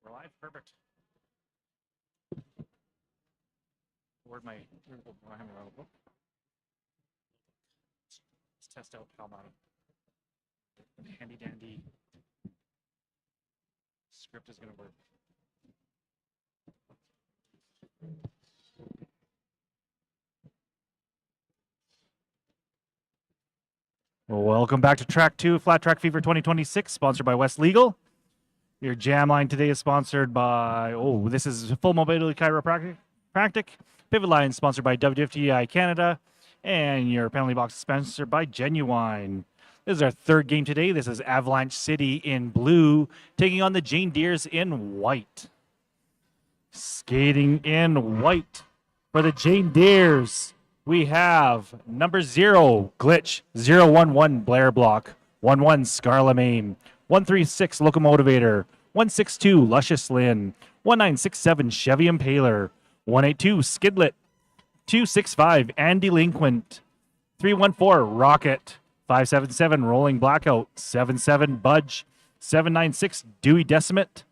We're live, perfect. Where'd my let's test out how my handy dandy script is going to work. Welcome back to Track 2 Flat Track Fever 2026, sponsored by West Legal. Your jam line today is sponsored by, this is Full Mobility Chiropractic. Pivot Line sponsored by WFTI Canada. And your penalty box is sponsored by Genuine. This is our third game today. This is Avalanche City in blue, taking on the Jane Deeres in white. Skating in white for the Jane Deeres, we have number 0, Glitch, 011 Blair Block, 11 Scarlemagne, 136 Locomotivator, 162 Luscious Lynn, 1967 Chevy Impaler, 182 Skidlet, 265 Andy Delinquent, 314 Rocket, 577 Rolling Blackout, 77 Budge, 796 Dewey Decimate,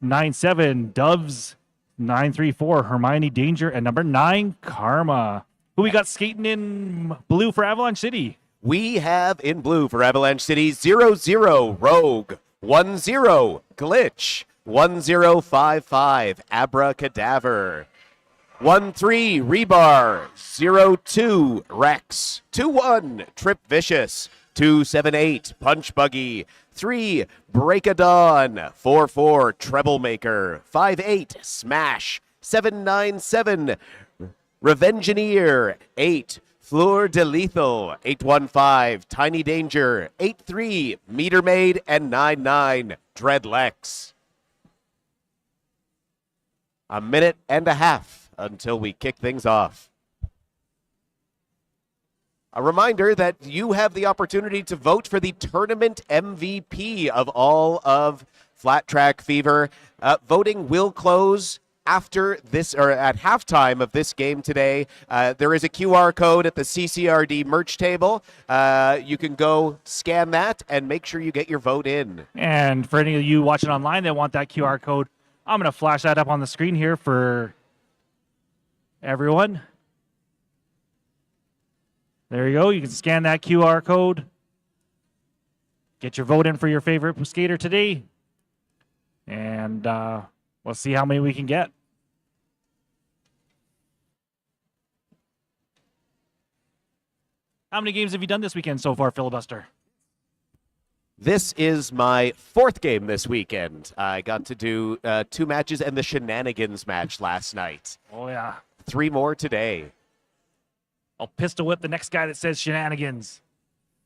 97 Doves, 934 Hermione Danger, and number 9 Karma. Who we got skating in blue for Avalanche City? We have in blue for Avalanche City 00 Rogue, 10 Glitch, 1055 Abracadaver, 13 Rebar, 02 Rex, 21 Trip Vicious, 278 Punch Buggy, 3 Break a Dawn, 44 Troublemaker, 58 Smash, 797 Revengineer, 8 Fleur de Lethal, 815 Tiny Danger, 83 Meter Maid, and 99 Dreadlex. A minute and a half until we kick things off. A reminder that you have the opportunity to vote for the tournament MVP of all of Flat Track Fever. Voting will close after this, or at halftime of this game today. There is a QR code at the CCRD merch table. You can go scan that and make sure you get your vote in. And for any of you watching online that want that QR code, I'm going to flash that up on the screen here for everyone. There you go. You can scan that QR code. Get your vote in for your favorite skater today. And we'll see how many we can get. How many games have you done this weekend so far, Filibuster? This is my 4th game this weekend. I got to do 2 matches and the Shenanigans match last night. Oh, yeah. 3 more today. I'll pistol whip the next guy that says Shenanigans.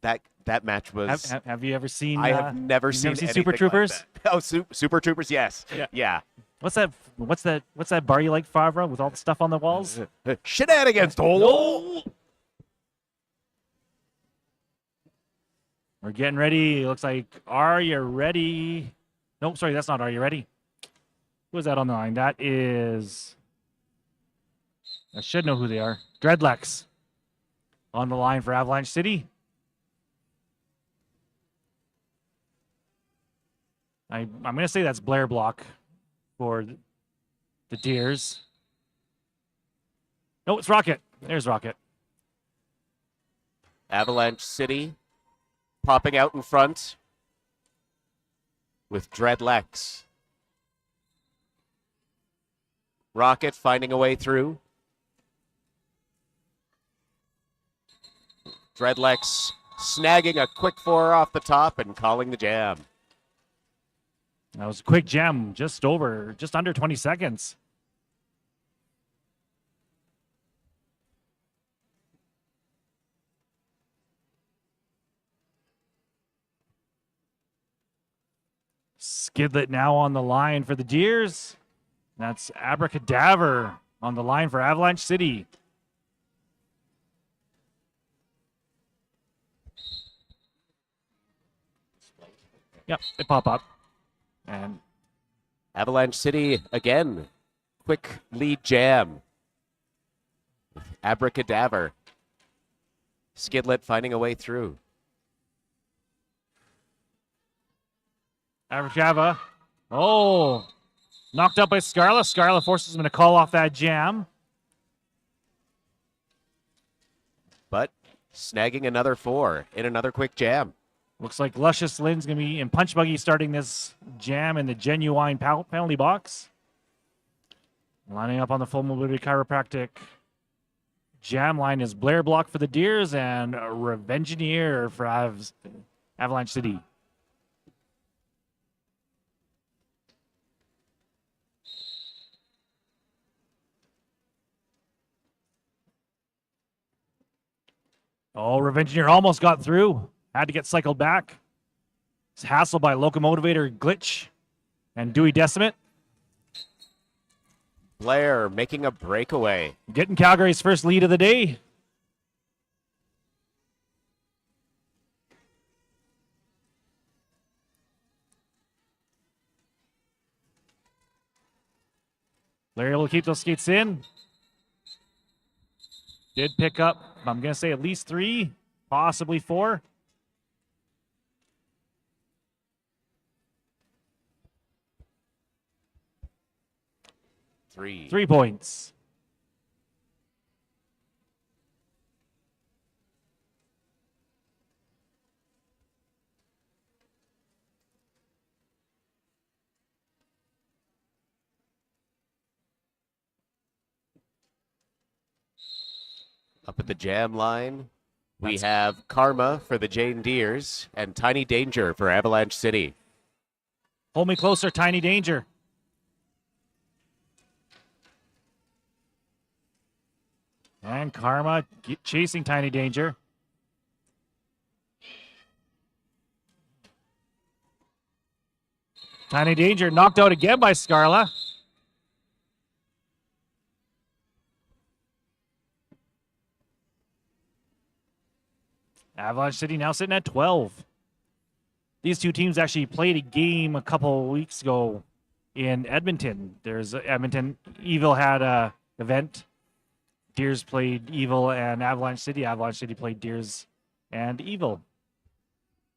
That match was... Have you ever seen... I have never seen Super Troopers? Like Super Troopers, yes. Yeah. What's that bar you like, Favre, with all the stuff on the walls? Shenanigans! Oh! We're getting ready. It looks like, are you ready? Nope, sorry, that's not Are You Ready? Who is that on the line? That is... I should know who they are. Dreadlex on the line for Avalanche City. I'm going to say that's Blair Block for the Deers. No, it's Rocket. There's Rocket. Avalanche City popping out in front with Dreadlex. Rocket finding a way through. Dreadlex snagging a quick 4 off the top and calling the jam. That was a quick jam, just under 20 seconds. Skidlet now on the line for the Deers. That's Abracadaver on the line for Avalanche City. Yep, they pop up. And Avalanche City again. Quick lead jam. Abracadaver. Skidlet finding a way through. Avrachava. Oh, knocked out by Scarla. Scarla forces him to call off that jam. But snagging another 4 in another quick jam. Looks like Luscious Lynn's going to be in Punch Buggy starting this jam in the Genuine penalty box. Lining up on the full mobility chiropractic jam line is Blair Block for the Deers and Revengineer for Avalanche City. Oh, Revengineer almost got through. Had to get cycled back. It's hassled by Locomotivator Glitch and Dewey Decimate. Blair making a breakaway. Getting Calgary's first lead of the day. Blair able to keep those skates in. Did pick up, I'm going to say at least 3, possibly 4. Three. 3 points. Up at the jam line, we have Karma for the Jane Deers and Tiny Danger for Avalanche City. Hold me closer, Tiny Danger. And Karma chasing Tiny Danger. Tiny Danger knocked out again by Scarla. Avalanche City now sitting at 12. These two teams actually played a game a couple weeks ago in Edmonton. There's Edmonton. Evil had a event. Deers played Evil and Avalanche City. Avalanche City played Deers and Evil.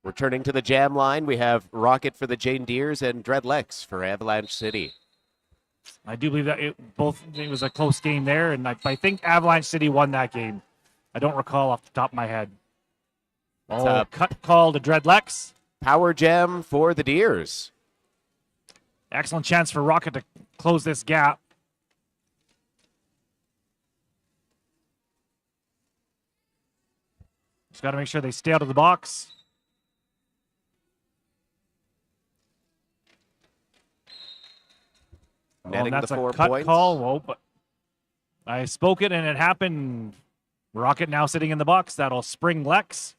Returning to the jam line, we have Rocket for the Jane Deers and Dreadlex for Avalanche City. I do believe that it was a close game there, and I think Avalanche City won that game. I don't recall off the top of my head. Cut call to Dreadlex. Power jam for the Deers. Excellent chance for Rocket to close this gap. Just got to make sure they stay out of the box. Netting that's the 4 a cut points. call. Whoa, but I spoke it and it happened. Rocket now sitting in the box. That'll spring Lex.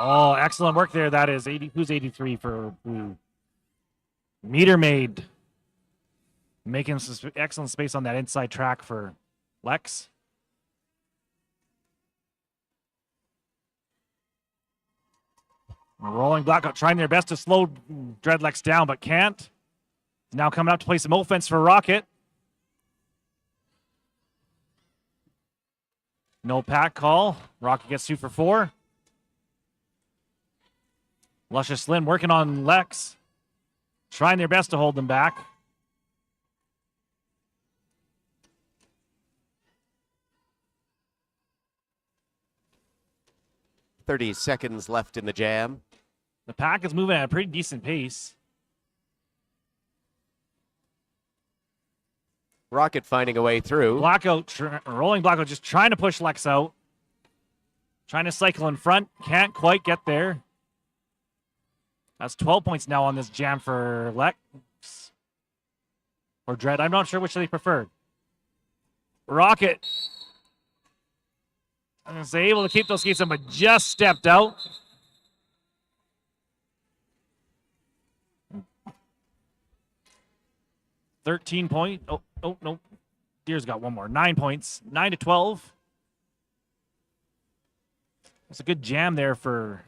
Oh, excellent work there. That is 80. Who's 83 for Blue? Meter Maid. Making some excellent space on that inside track for Lex. Rolling Blackout trying their best to slow Dreadlex down, but can't. Now coming out to play some offense for Rocket. No pack call. Rocket gets 2 for 4. Luscious Lynn working on Lex. Trying their best to hold them back. .30 seconds left in the jam. The pack is moving at a pretty decent pace. Rocket finding a way through. Blackout, rolling Blackout, just trying to push Lex out. Trying to cycle in front. Can't quite get there. That's 12 points now on this jam for Lex. Or Dread. I'm not sure which they preferred. Rocket. I'm going to say able to keep those skates in, but just stepped out. $13 point. Oh, no. Deer's got one more. 9 points. 9-12. It's a good jam there for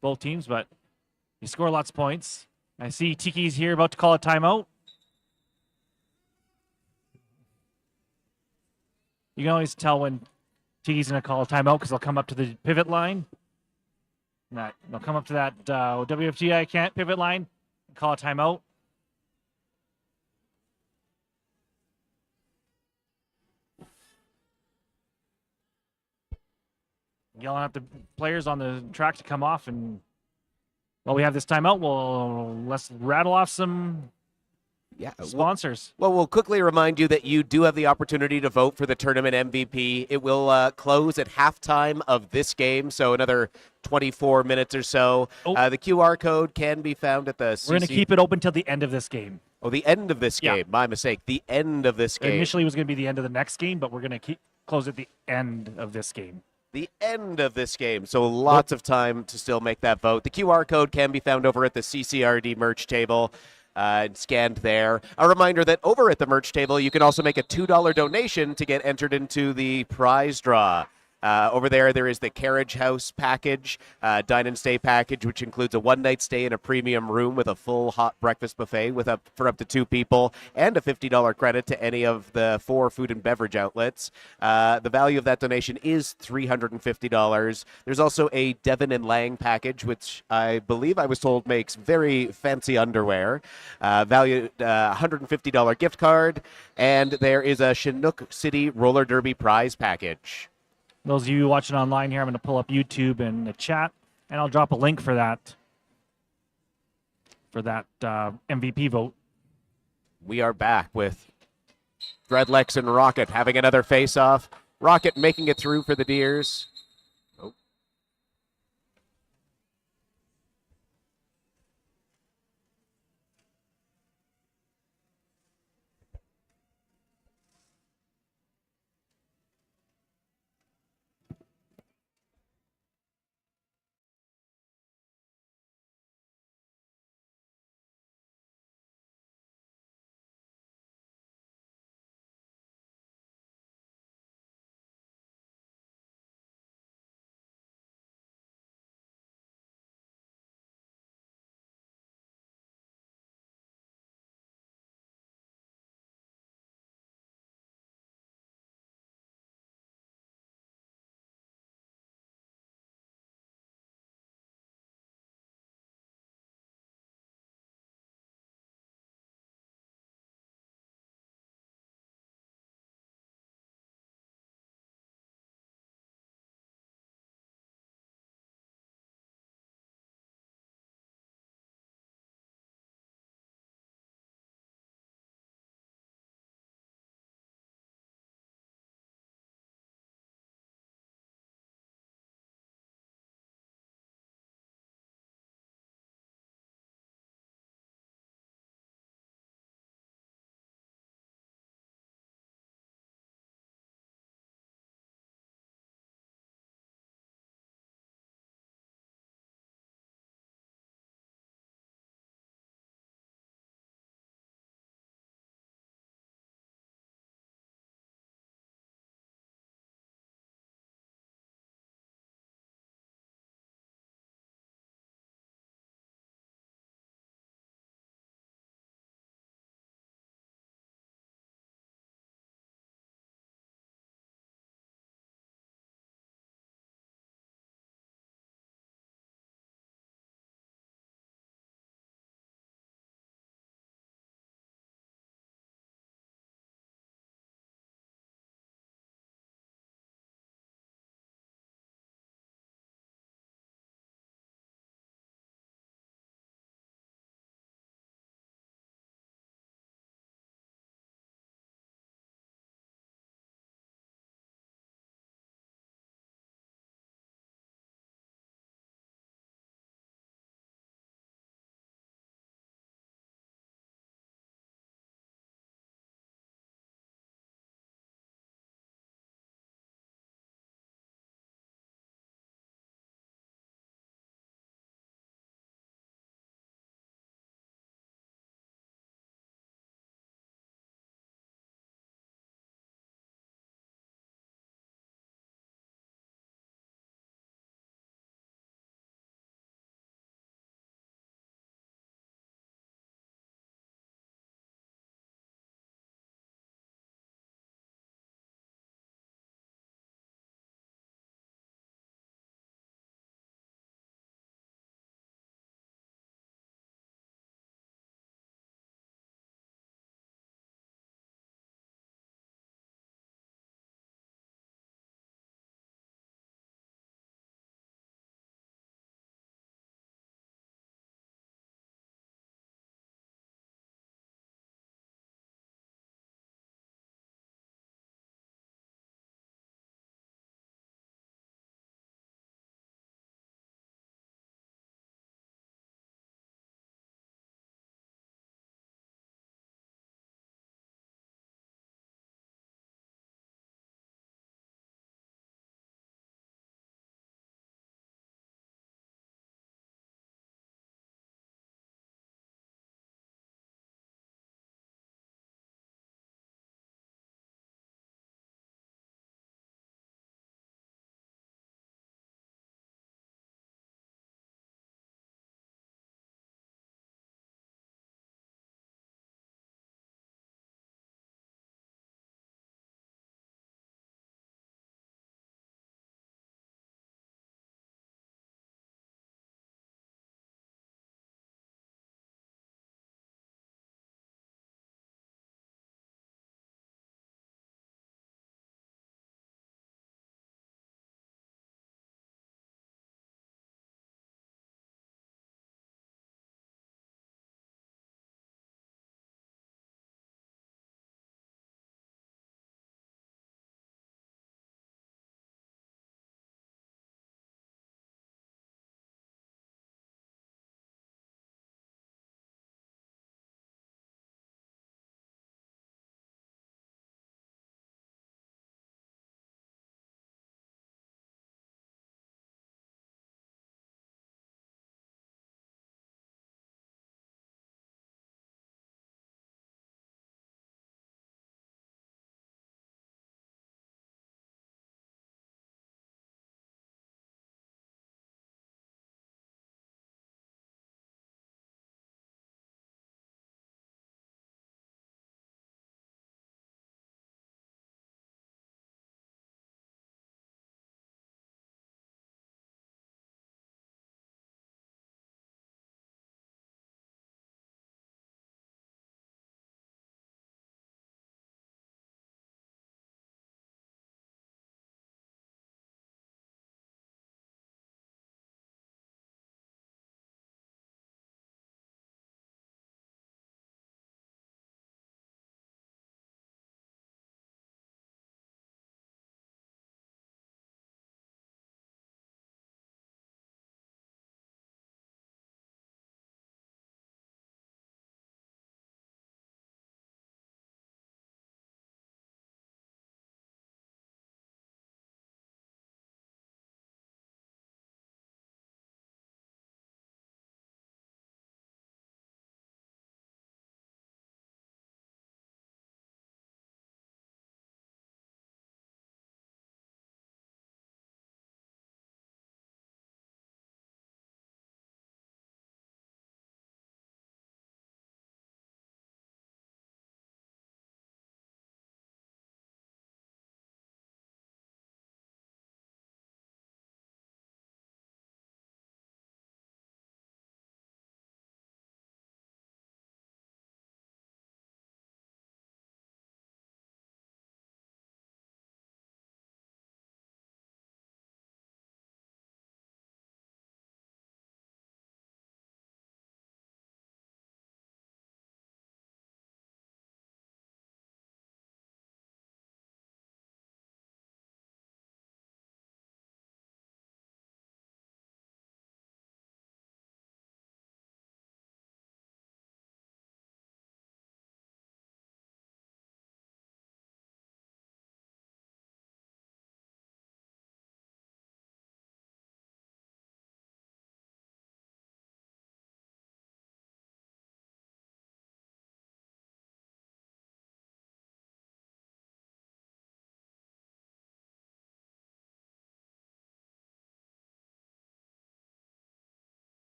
both teams, but you score lots of points. I see Tiki's here about to call a timeout. You can always tell when Tiki's going to call a timeout because they'll come up to the pivot line. They'll come up to that WFGI can't pivot line and call a timeout. Yelling at the players on the track to come off, and while we have this timeout, let's rattle off some sponsors. Well, we'll quickly remind you that you do have the opportunity to vote for the tournament MVP. It will close at halftime of this game, so another 24 minutes or so. The QR code can be found at the We're going to keep it open till the end of this game. Oh, the end of this game. My mistake. The end of this game. Initially, it was going to be the end of the next game, but we're going to close at the end of this game. The end of this game. So lots of time to still make that vote. The QR code can be found over at the CCRD merch table. Scanned there. A reminder that over at the merch table, you can also make a $2 donation to get entered into the prize draw. Over there is the Carriage House package, dine and stay package, which includes a one-night stay in a premium room with a full hot breakfast buffet for up to 2 people, and a $50 credit to any of the 4 food and beverage outlets. The value of that donation is $350. There's also a Devon and Lang package, which I believe I was told makes very fancy underwear, valued $150 gift card, and there is a Chinook City Roller Derby prize package. Those of you watching online here, I'm going to pull up YouTube and the chat, and I'll drop a link for that MVP vote. We are back with Dreadlex and Rocket having another face-off. Rocket making it through for the Deers.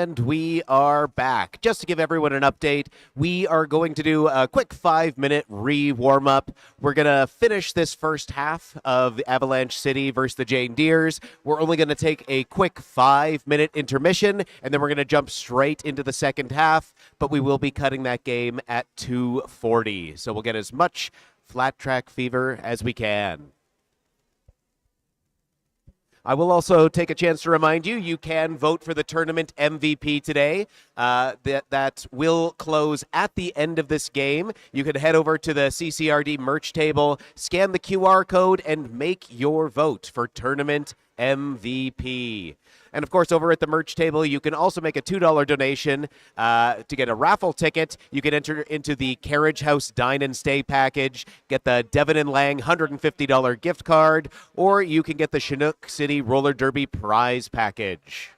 And we are back. Just to give everyone an update, we are going to do a quick 5-minute re-warm up. We're going to finish this first half of the Avalanche City versus the Jane Deeres. We're only going to take a quick 5-minute intermission, and then we're going to jump straight into the second half, but we will be cutting that game at 2:40. So we'll get as much flat track fever as we can. I will also take a chance to remind you, you can vote for the tournament MVP today. That will close at the end of this game. You can head over to the CCRD merch table, scan the QR code, and make your vote for tournament MVP. And of course, over at the merch table, you can also make a $2 donation to get a raffle ticket. You can enter into the Carriage House Dine and Stay package, get the Devon and Lang $150 gift card, or you can get the Chinook City Roller Derby prize package.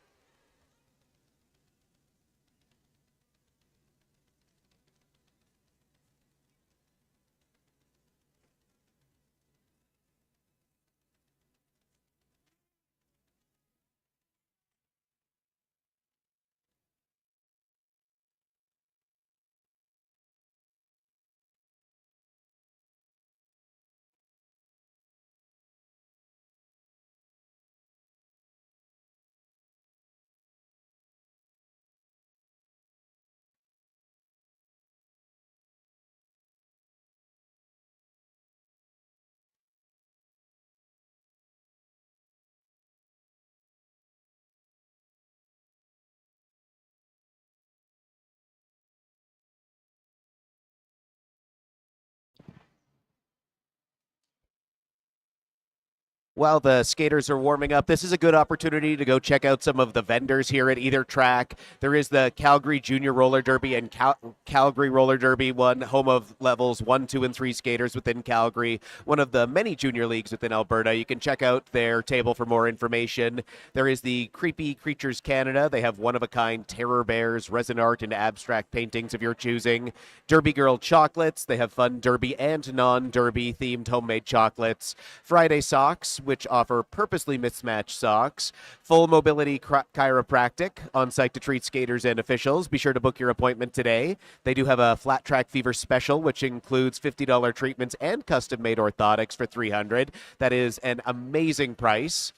While the skaters are warming up, this is a good opportunity to go check out some of the vendors here at either track. There is the Calgary Junior Roller Derby and Calgary Roller Derby, one home of levels 1, 2, and 3 skaters within Calgary, one of the many junior leagues within Alberta. You can check out their table for more information. There is the Creepy Creatures Canada. They have one-of-a-kind terror bears, resin art, and abstract paintings of your choosing. Derby Girl Chocolates. They have fun derby and non-derby themed homemade chocolates. Friday Socks, which offer purposely mismatched socks. Full Mobility Chiropractic, on site to treat skaters and officials. Be sure to book your appointment today. They do have a Flat Track Fever special, which includes $50 treatments and custom-made orthotics for $300. That is an amazing price.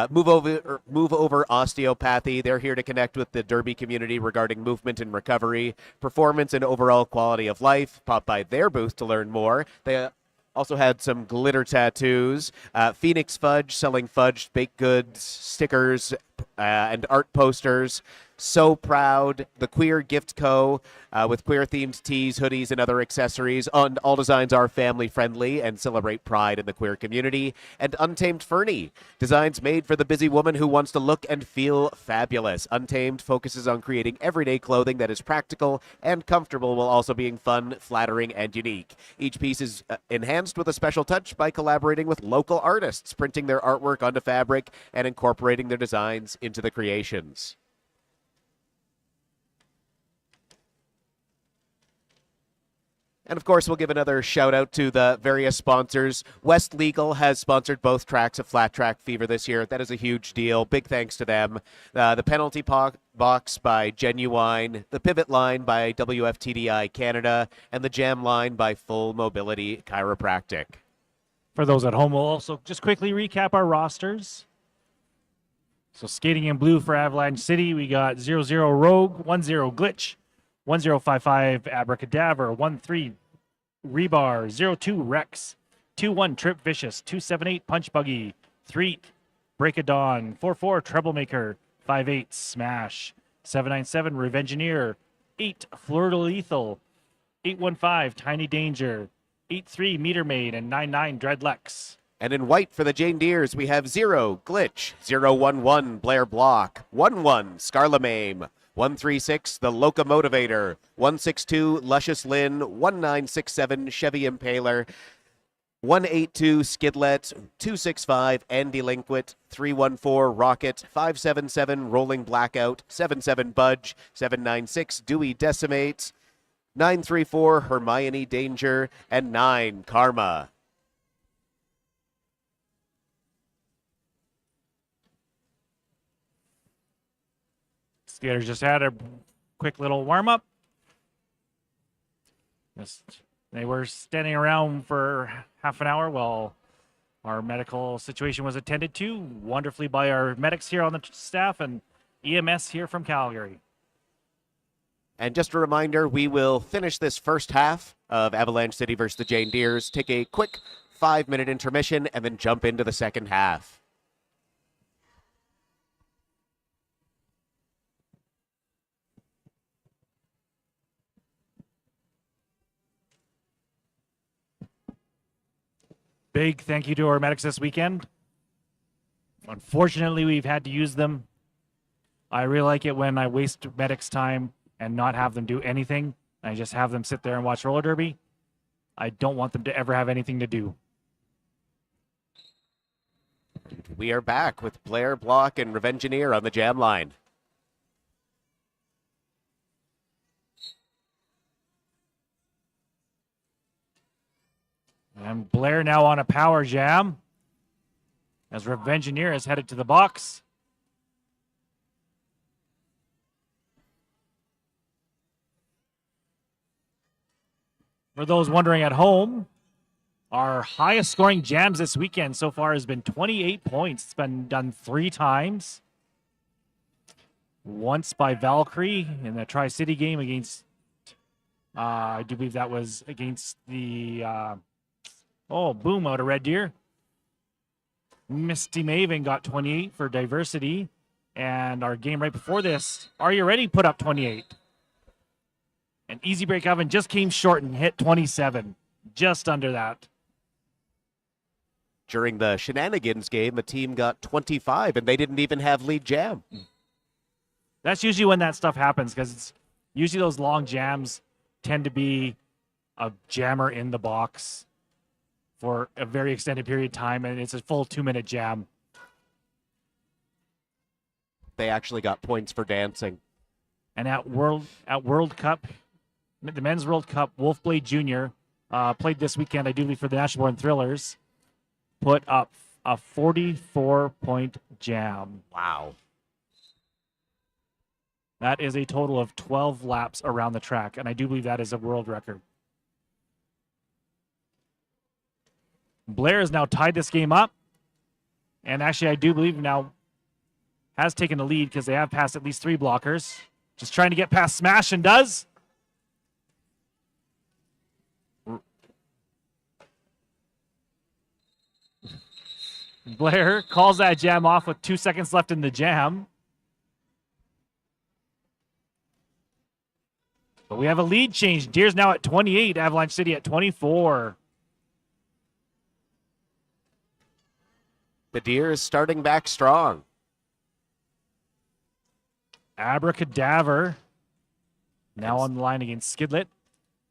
Move over Osteopathy. They're here to connect with the derby community regarding movement and recovery, performance, and overall quality of life. Pop by their booth to learn more. They also had some glitter tattoos. Phoenix Fudge, selling fudge, baked goods, stickers, and art posters. So Proud, the Queer Gift Co., with queer-themed tees, hoodies, and other accessories. And all designs are family-friendly and celebrate pride in the queer community. And Untamed Fernie, designs made for the busy woman who wants to look and feel fabulous. Untamed focuses on creating everyday clothing that is practical and comfortable while also being fun, flattering, and unique. Each piece is enhanced with a special touch by collaborating with local artists, printing their artwork onto fabric and incorporating their designs into the creations. And of course, we'll give another shout out to the various sponsors. West Legal has sponsored both tracks of Flat Track Fever this year. That is a huge deal. Big thanks to them. The Penalty Box by Genuine, the Pivot Line by WFTDI Canada, and the Jam Line by Full Mobility Chiropractic. For those at home, we'll also just quickly recap our rosters. So skating in blue for Avalanche City, we got 00 Rogue, 10 Glitch, 1055 Abracadaver, 13 Rebar, 02 Rex, 21 Trip Vicious, 278 Punch Buggy, 3 Break of Dawn, 44 Troublemaker, 58 Smash, 797 Revengineer, 8 Fleur de Lethal, 815 Tiny Danger, 83 Meter Maid, and 99 Dreadlex. And in white for the Jane Deeres, we have 0 Glitch, 011 Blair Block, 11 Scarlamaim, 136 The Locomotivator, 162 Luscious Lynn, 1967 Chevy Impaler, 182 Skidlet, 265 Andy Linquit, 314 Rocket, 577 Rolling Blackout, 77 Budge, 796 Dewey Decimates, 934 Hermione Danger, and 9 Karma. Skaters just had a quick little warm-up. They were standing around for half an hour while our medical situation was attended to wonderfully by our medics here on the staff and EMS here from Calgary. And just a reminder, we will finish this first half of Avalanche City versus the Jane Deeres, take a quick 5-minute intermission, and then jump into the second half. Big thank you to our medics this weekend. Unfortunately, we've had to use them. I really like it when I waste medics' time and not have them do anything. I just have them sit there and watch roller derby. I don't want them to ever have anything to do. We are back with Blair, Block, and Revengineer on the jam line. And Blair now on a power jam as Revengineer is headed to the box. For those wondering at home, our highest scoring jams this weekend so far has been 28 points. It's been done 3 times. Once by Valkyrie in the Tri-City game against, I do believe that was against the, boom, out of Red Deer. Misty Maven got 28 for diversity. And our game right before this, Are You Ready? Put up 28. And Easy Break Oven just came short and hit 27. Just under that. During the Shenanigans game, a team got 25, and they didn't even have lead jam. That's usually when that stuff happens, because it's usually those long jams tend to be a jammer in the box for a very extended period of time, and it's a full 2-minute jam. They actually got points for dancing. And at World Cup, the Men's World Cup, Wolfblade Jr. Played this weekend, I do believe, for the National Born Thrillers, put up a 44-point jam. Wow. That is a total of 12 laps around the track, and I do believe that is a world record. Blair has now tied this game up, and actually I do believe now has taken the lead because they have passed at least 3 blockers. Just trying to get past Smash, and does. Blair calls that jam off with 2 seconds left in the jam. But we have a lead change. Deere's now at 28, Avalanche City at 24. The Deere is starting back strong. Abracadaver now on the line against Skidlet.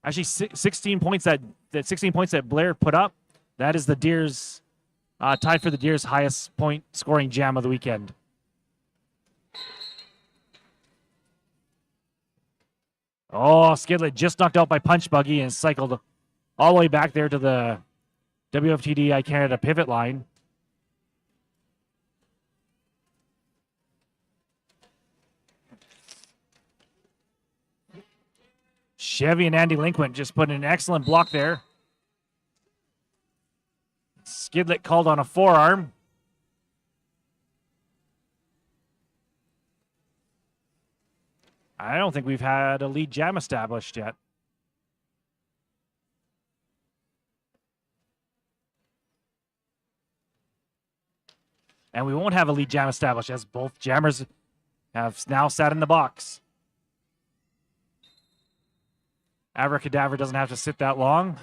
Actually, 16 points that 16 points that Blair put up. That is the Deere's tied for the Deere's highest point scoring jam of the weekend. Oh, Skidlet just knocked out by Punch Buggy and cycled all the way back there to the WFTDI Canada pivot line. Chevy and Andy Linquent just put in an excellent block there. Skidlet called on a forearm. I don't think we've had a lead jam established yet. And we won't have a lead jam established as both jammers have now sat in the box. Abracadaver doesn't have to sit that long.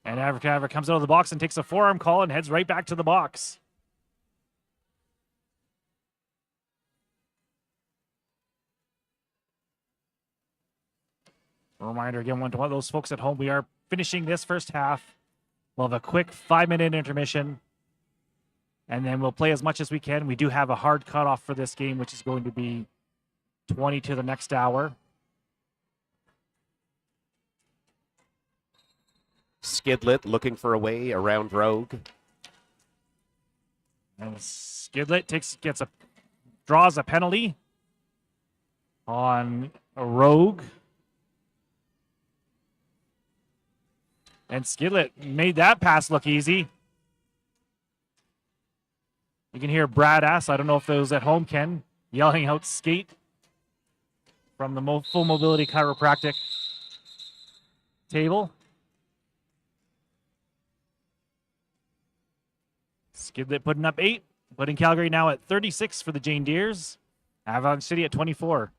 And Abracadaver comes out of the box and takes a forearm call and heads right back to the box. A reminder again, one to one of those folks at home, we are finishing this first half. We'll have a quick 5-minute intermission. And then we'll play as much as we can. We do have a hard cutoff for this game, which is going to be 20 to the next hour. Skidlet looking for a way around Rogue. And Skidlet draws a penalty on a Rogue. And Skidlet made that pass look easy. You can hear Brad ask, I don't know if those at home can, yelling out skate from the full mobility chiropractic table. Skidlet putting up 8, putting Calgary now at 36 for the Jane Deeres. Avalanche City at 24.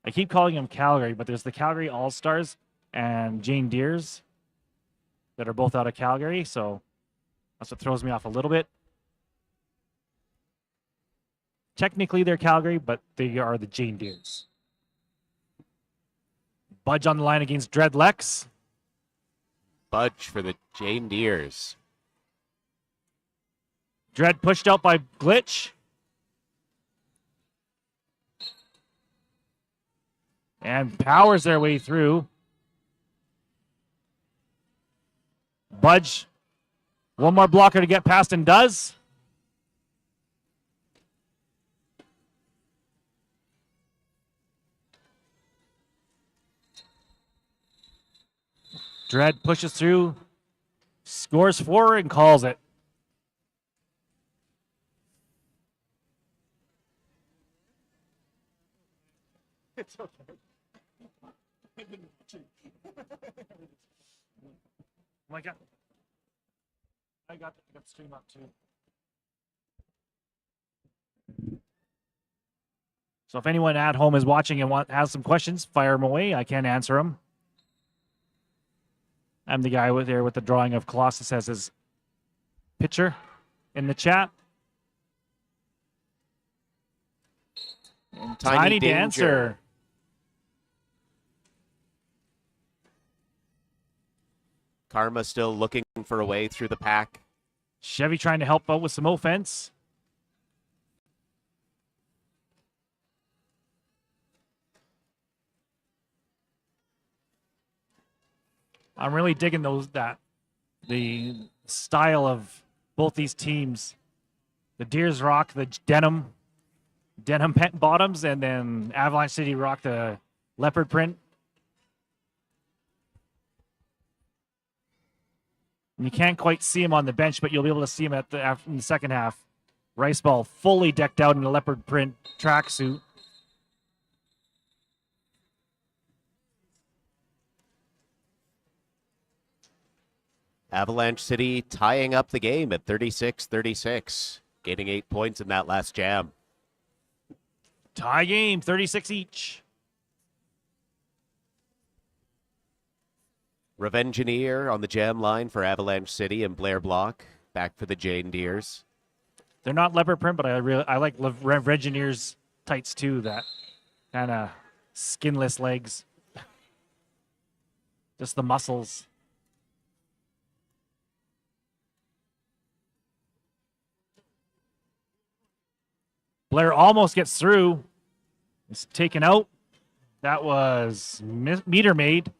I keep calling them Calgary, but there's the Calgary All-Stars and Jane Deeres that are both out of Calgary, so that's what throws me off a little bit. Technically, they're Calgary, but they are the Jane Deeres. Budge on the line against Dread Lex. Budge for the Jane Deeres. Dread pushed out by Glitch. And powers their way through. Budge, one more blocker to get past and does. Dread pushes through, scores 4 and calls it. It's okay. I got the stream up too. So if anyone at home is watching and has some questions, fire them away. I can answer them. I'm the guy there with the drawing of Colossus as his picture in the chat. And Tiny Dancer. Karma still looking for a way through the pack. Chevy trying to help out with some offense. I'm really digging the style of both these teams. The Deeres rock the denim bottoms, and then Avalanche City rock the leopard print. And you can't quite see him on the bench, but you'll be able to see him in the second half. Riceball fully decked out in a leopard print tracksuit. Avalanche City tying up the game at 36-36, gaining 8 points in that last jam. Tie game, 36 each. Revengineer on the jam line for Avalanche City and Blair Block back for the Jane Deeres. They're not leopard print, but I like Revengineer's tights too. That kind of skinless legs, just the muscles. Blair almost gets through. It's taken out. That was meter maid.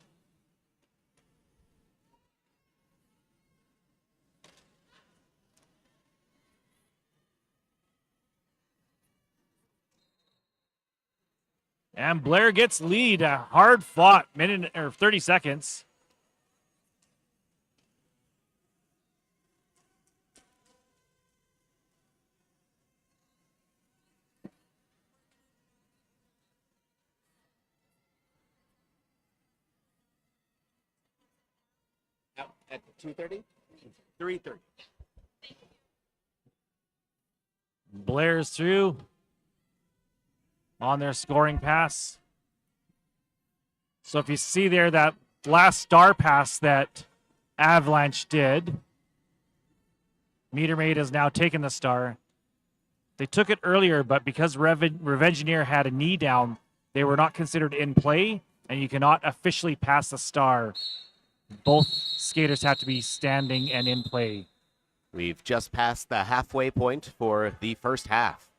And Blair gets lead. A hard fought minute or 30 seconds. At 2:30? 3:30. Blair's through on their scoring pass. So if you see there that last star pass that Avalanche did, Meter Maid has now taken the star. They took it earlier, but because Revengineer had a knee down, they were not considered in play, and you cannot officially pass the star. Both skaters have to be standing and in play. We've just passed the halfway point for the first half.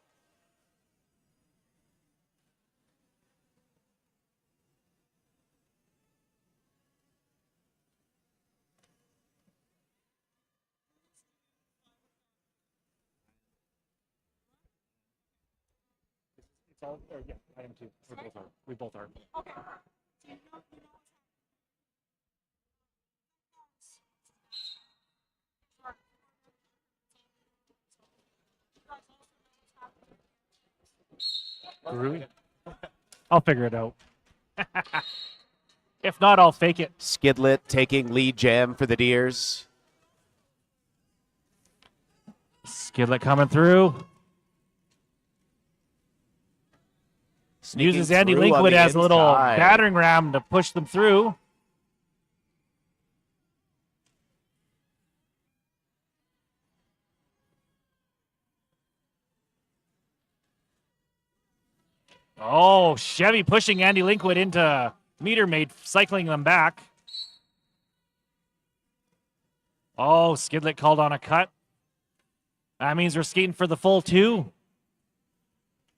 It's all, or, yeah, I am too. We both are. We both are. Okay. So you know Groovy. I'll figure it out. If not, I'll fake it. Skidlet taking lead jam for the Deers. Skidlet coming through. Sneaking Uses Andy through on Linkwood the as a little inside. battering ram to push them through. Oh, Chevy pushing Andy Linkwood into Meter Maid, cycling them back. Oh, Skidlet called on a cut. That means we're skating for the full 2.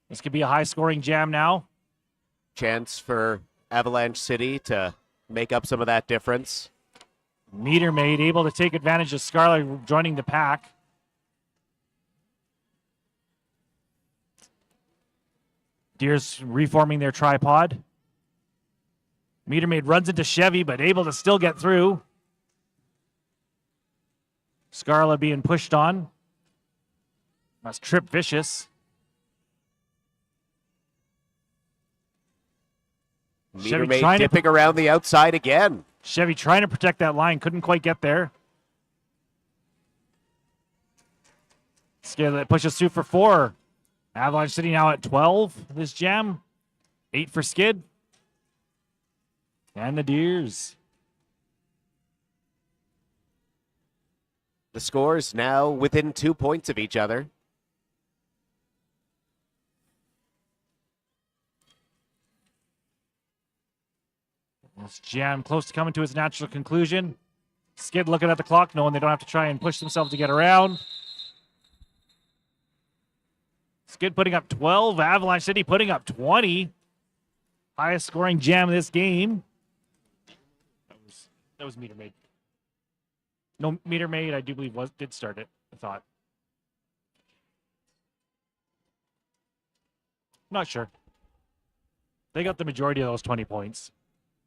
This could be a high-scoring jam now. Chance for Avalanche City to make up some of that difference. Meter Maid able to take advantage of Scarlet joining the pack. Deere's reforming their tripod. Meter Maid runs into Chevy, but able to still get through. Scarlet being pushed on. That's Trip Vicious. Meter Maid dipping around the outside again. Chevy trying to protect that line, couldn't quite get there. Skidlet pushes through for 4. Avalanche City now at 12 this jam. 8 for Skid. And the Deers. The scores now within 2 points of each other. This jam close to coming to its natural conclusion. Skid looking at the clock, knowing they don't have to try and push themselves to get around. Skid putting up 12. Avalanche City putting up 20. Highest scoring jam of this game. That was Meter Maid. No, Meter Maid, I do believe, did start it, I thought. Not sure. They got the majority of those 20 points.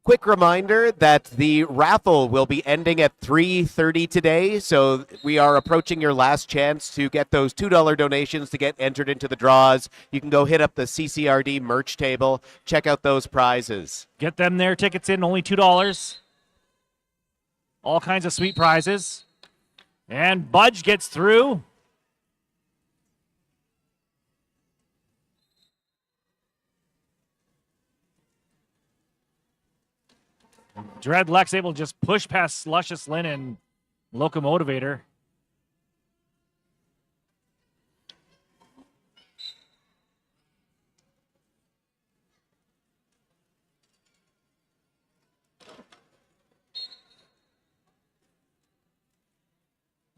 Quick reminder that the raffle will be ending at 3:30 today, so we are approaching your last chance to get those $2 donations to get entered into the draws. You can go hit up the CCRD merch table, check out those prizes. Get them their tickets in, only $2. All kinds of sweet prizes. And Budge gets through. Dreadlex able to just push past Luscious Lynn and Locomotivator.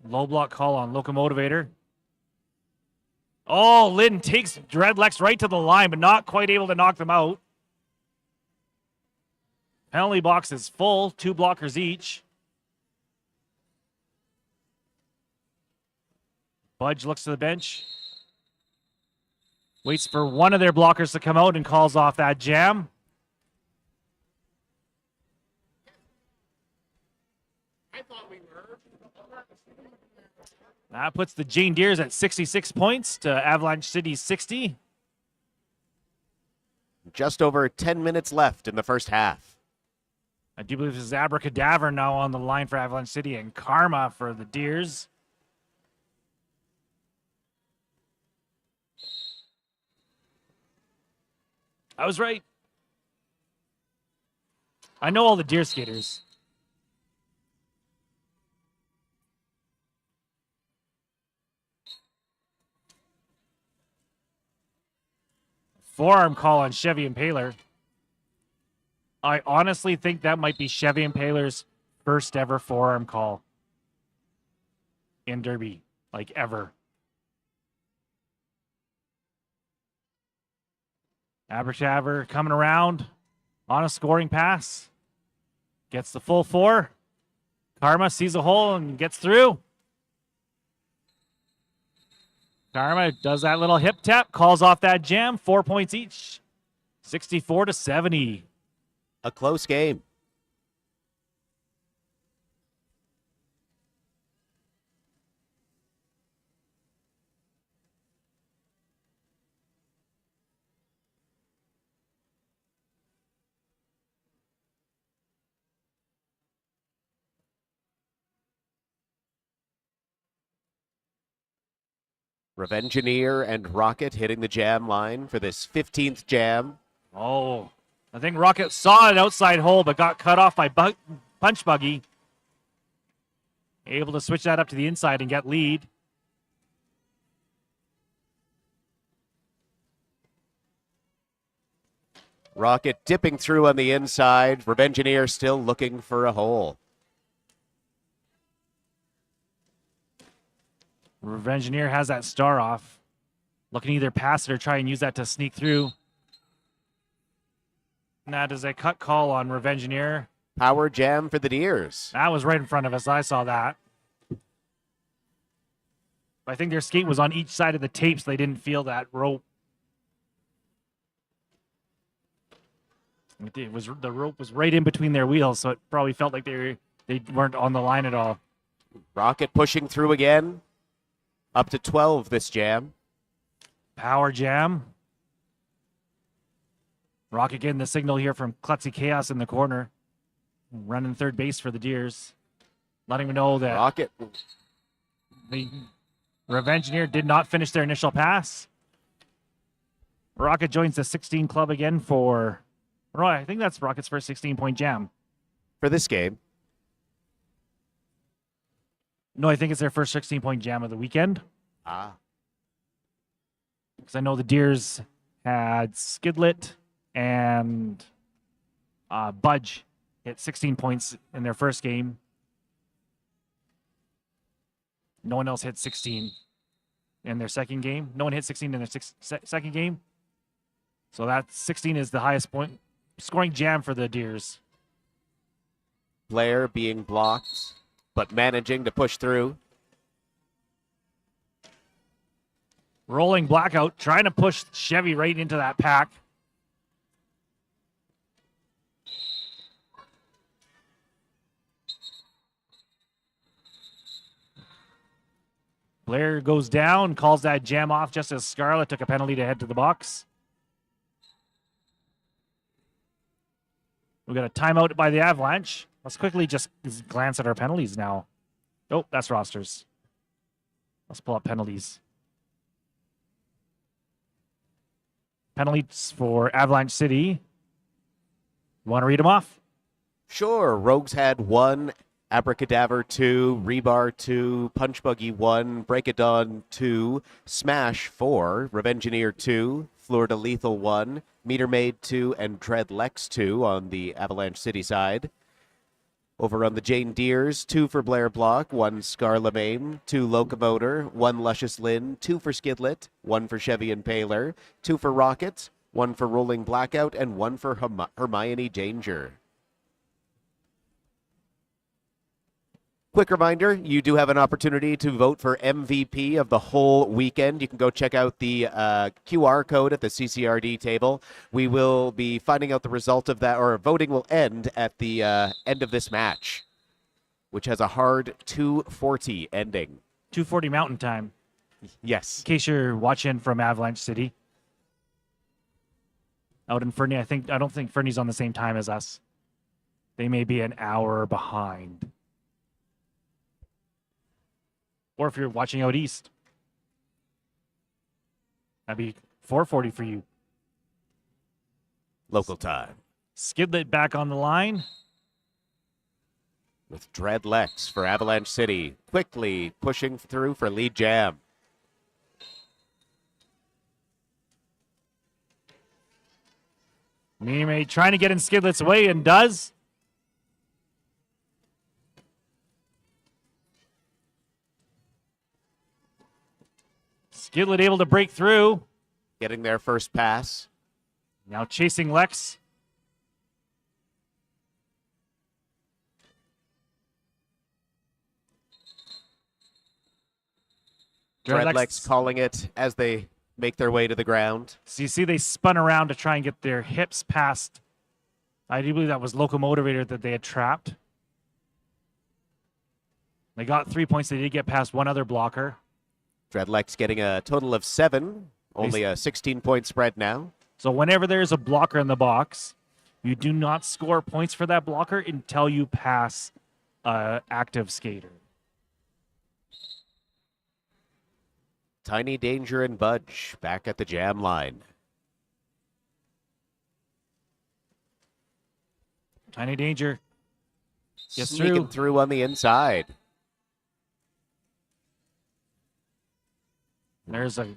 Low block call on Locomotivator. Oh, Lynn takes Dreadlex right to the line, but not quite able to knock them out. Penalty box is full, 2 blockers each. Budge looks to the bench. Waits for one of their blockers to come out and calls off that jam. That puts the Jane Deeres at 66 points to Avalanche City's 60. Just over 10 minutes left in the first half. I do believe this is Abracadaver now on the line for Avalanche City and Karma for the Deers. I was right. I know all the Deer skaters. Forearm call on Chevy Impaler. I honestly think that might be Chevy Impaler's first ever forearm call in Derby, like ever. Abracadaver coming around on a scoring pass. Gets the full 4. Karma sees a hole and gets through. Karma does that little hip tap, calls off that jam, 4 points each. 64-70. A close game. Revengineer and Rocket hitting the jam line for this 15th jam. Oh, I think Rocket saw an outside hole, but got cut off by Punch Buggy. Able to switch that up to the inside and get lead. Rocket dipping through on the inside. Revengineer still looking for a hole. Revengineer has that star off. Looking to either pass it or try and use that to sneak through. And that is a cut call on Revengineer. Power jam for the Deers. That was right in front of us. I saw that. I think their skate was on each side of the tape, so they didn't feel that rope. The rope was right in between their wheels, so it probably felt like they weren't on the line at all. Rocket pushing through again. Up to 12 this jam. Power jam. Rocket getting the signal here from Klutzy Chaos in the corner. Running third base for the Deers. Letting them know that Rocket. the Revengineer did not finish their initial pass. Rocket joins the 16 club again for... Right, I think that's Rocket's first 16-point jam. For this game. No, I think it's their first 16-point jam of the weekend. Ah. Because I know the Deers had Skidlet and Budge hit 16 points in their first game. No one else hit 16 in their second game. No one hit 16 in their second game. So that 16 is the highest point scoring jam for the Deers. Blair being blocked, but managing to push through. Rolling blackout, trying to push Chevy right into that pack. Blair goes down, calls that jam off just as Scarlett took a penalty to head to the box. We got a timeout by the Avalanche. Let's quickly just glance at our penalties now. Oh, that's rosters. Let's pull up penalties. Penalties for Avalanche City. You want to read them off? Sure. Rogues had 1, Abracadaver 2, Rebar 2, Punch Buggy 1, Breakadon 2, Smash 4, Revengineer 2, Florida Lethal 1, Meter Maid 2, and Dread Lex 2 on the Avalanche City side. Over on the Jane Deers, 2 for Blair Block, 1 Scarlamaim, 2 Locomotor, 1 Luscious Lynn, 2 for Skidlet, 1 for Chevy Impaler, 2 for Rocket, 1 for Rolling Blackout, and 1 for Hermione Danger. Quick reminder, you do have an opportunity to vote for MVP of the whole weekend. You can go check out the QR code at the CCRD table. We will be finding out the result of that, or voting will end at the end of this match, which has a hard 2:40 ending. 2:40 Mountain Time, Yes. in case you're watching from Avalanche City. Out in Fernie, I don't think Fernie's on the same time as us. They may be an hour behind. Or if you're watching out east, that'd be 4:40 for you. Local time. Skidlet back on the line. With Dread Lex for Avalanche City. Quickly pushing through for lead jam. Meme trying to get in Skidlet's way and does. Skidlet able to break through. Getting their first pass. Now chasing Lex. Dreadlex calling it as they make their way to the ground. So you see they spun around to try and get their hips past. I do believe that was Locomotivator that they had trapped. They got 3 points. They did get past one other blocker. Dreadlex getting a total of 7. Only a 16-point spread now. So whenever there's a blocker in the box, you do not score points for that blocker until you pass active skater. Tiny Danger and Budge back at the jam line. Tiny Danger gets Sneaking through on the inside. There's a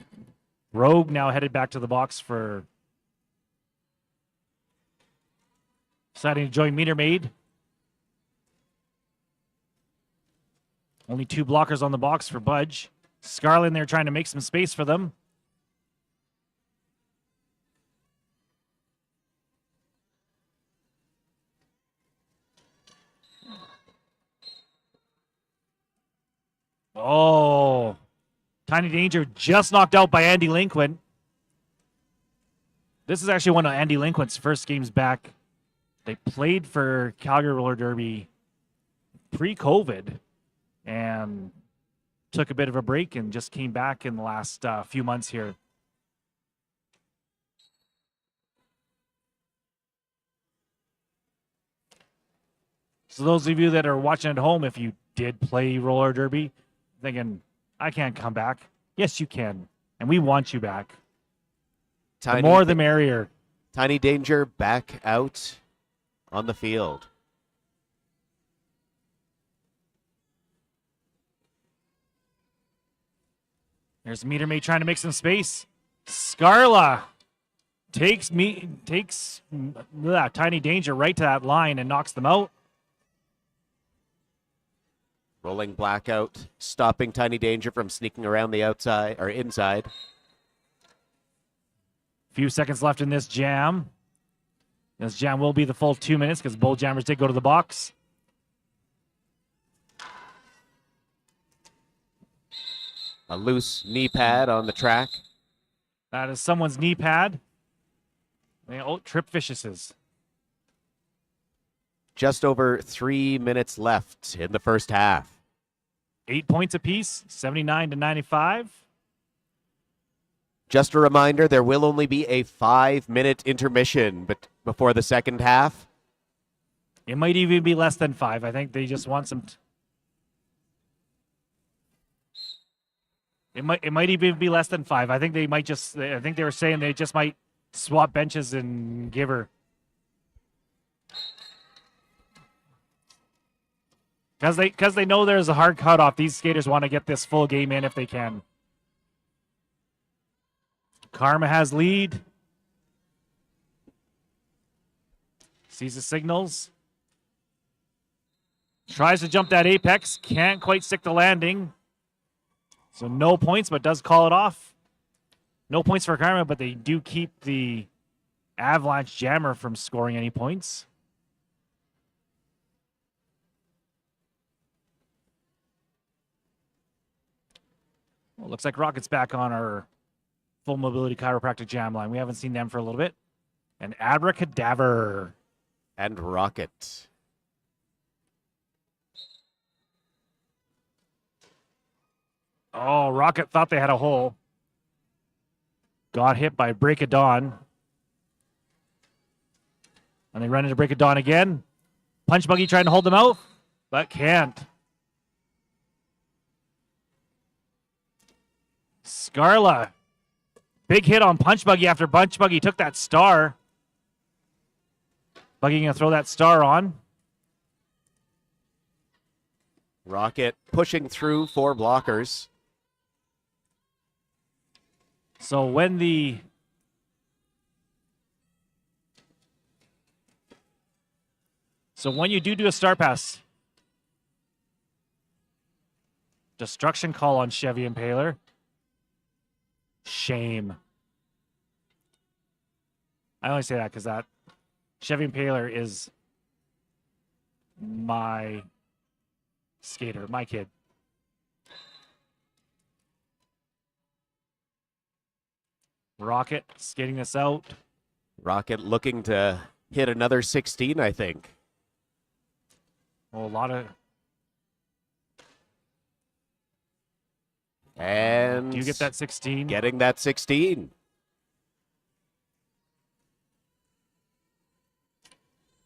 Rogue now headed back to the box for deciding to join Meter Maid. Only 2 blockers on the box for Budge. Scarlin there trying to make some space for them. Oh, Tiny Danger just knocked out by Andy Linquin. This is actually one of Andy Linquin's first games back. They played for Calgary Roller Derby pre-COVID and took a bit of a break and just came back in the last few months here. So those of you that are watching at home, if you did play roller derby, thinking, I can't come back. Yes, you can. And we want you back. The more the merrier. Tiny Danger back out on the field. There's Meter Maid trying to make some space. Scarla takes Tiny Danger right to that line and knocks them out. Rolling Blackout, stopping Tiny Danger from sneaking around the outside or inside. Few seconds left in this jam. This jam will be the full 2 minutes because both jammers did go to the box. A loose knee pad on the track. That is someone's knee pad. Oh, Trip Vicious's. Just over 3 minutes left in the first half. 8 points apiece, 79 to 95. Just a reminder, there will only be a 5-minute intermission before the second half. It might even be less than 5. I think they just want some... It might even be less than 5. I think they might just... I think they were saying they just might swap benches and give her... Because they know there's a hard cutoff. These skaters want to get this full game in if they can. Karma has lead. Sees the signals. Tries to jump that apex. Can't quite stick the landing. So no points, but does call it off. No points for Karma, but they do keep the Avalanche jammer from scoring any points. Well, looks like Rocket's back on our full mobility chiropractic jam line. We haven't seen them for a little bit. And Abracadaver. And Rocket. Oh, Rocket thought they had a hole. Got hit by Break of Dawn. And they run into Break of Dawn again. Punch Buggy trying to hold them out, but can't. Scarla. Big hit on Punch Buggy after Punch Buggy took that star. Buggy going to throw that star on. Rocket pushing through 4 blockers. So when the... So when you do a star pass, destruction call on Chevy Impaler. Shame. I only say that because that Chevy Impaler is my skater, my kid. Rocket skating this out. Rocket looking to hit another 16, I think. Well, a lot of. And Do you get that 16? getting that 16.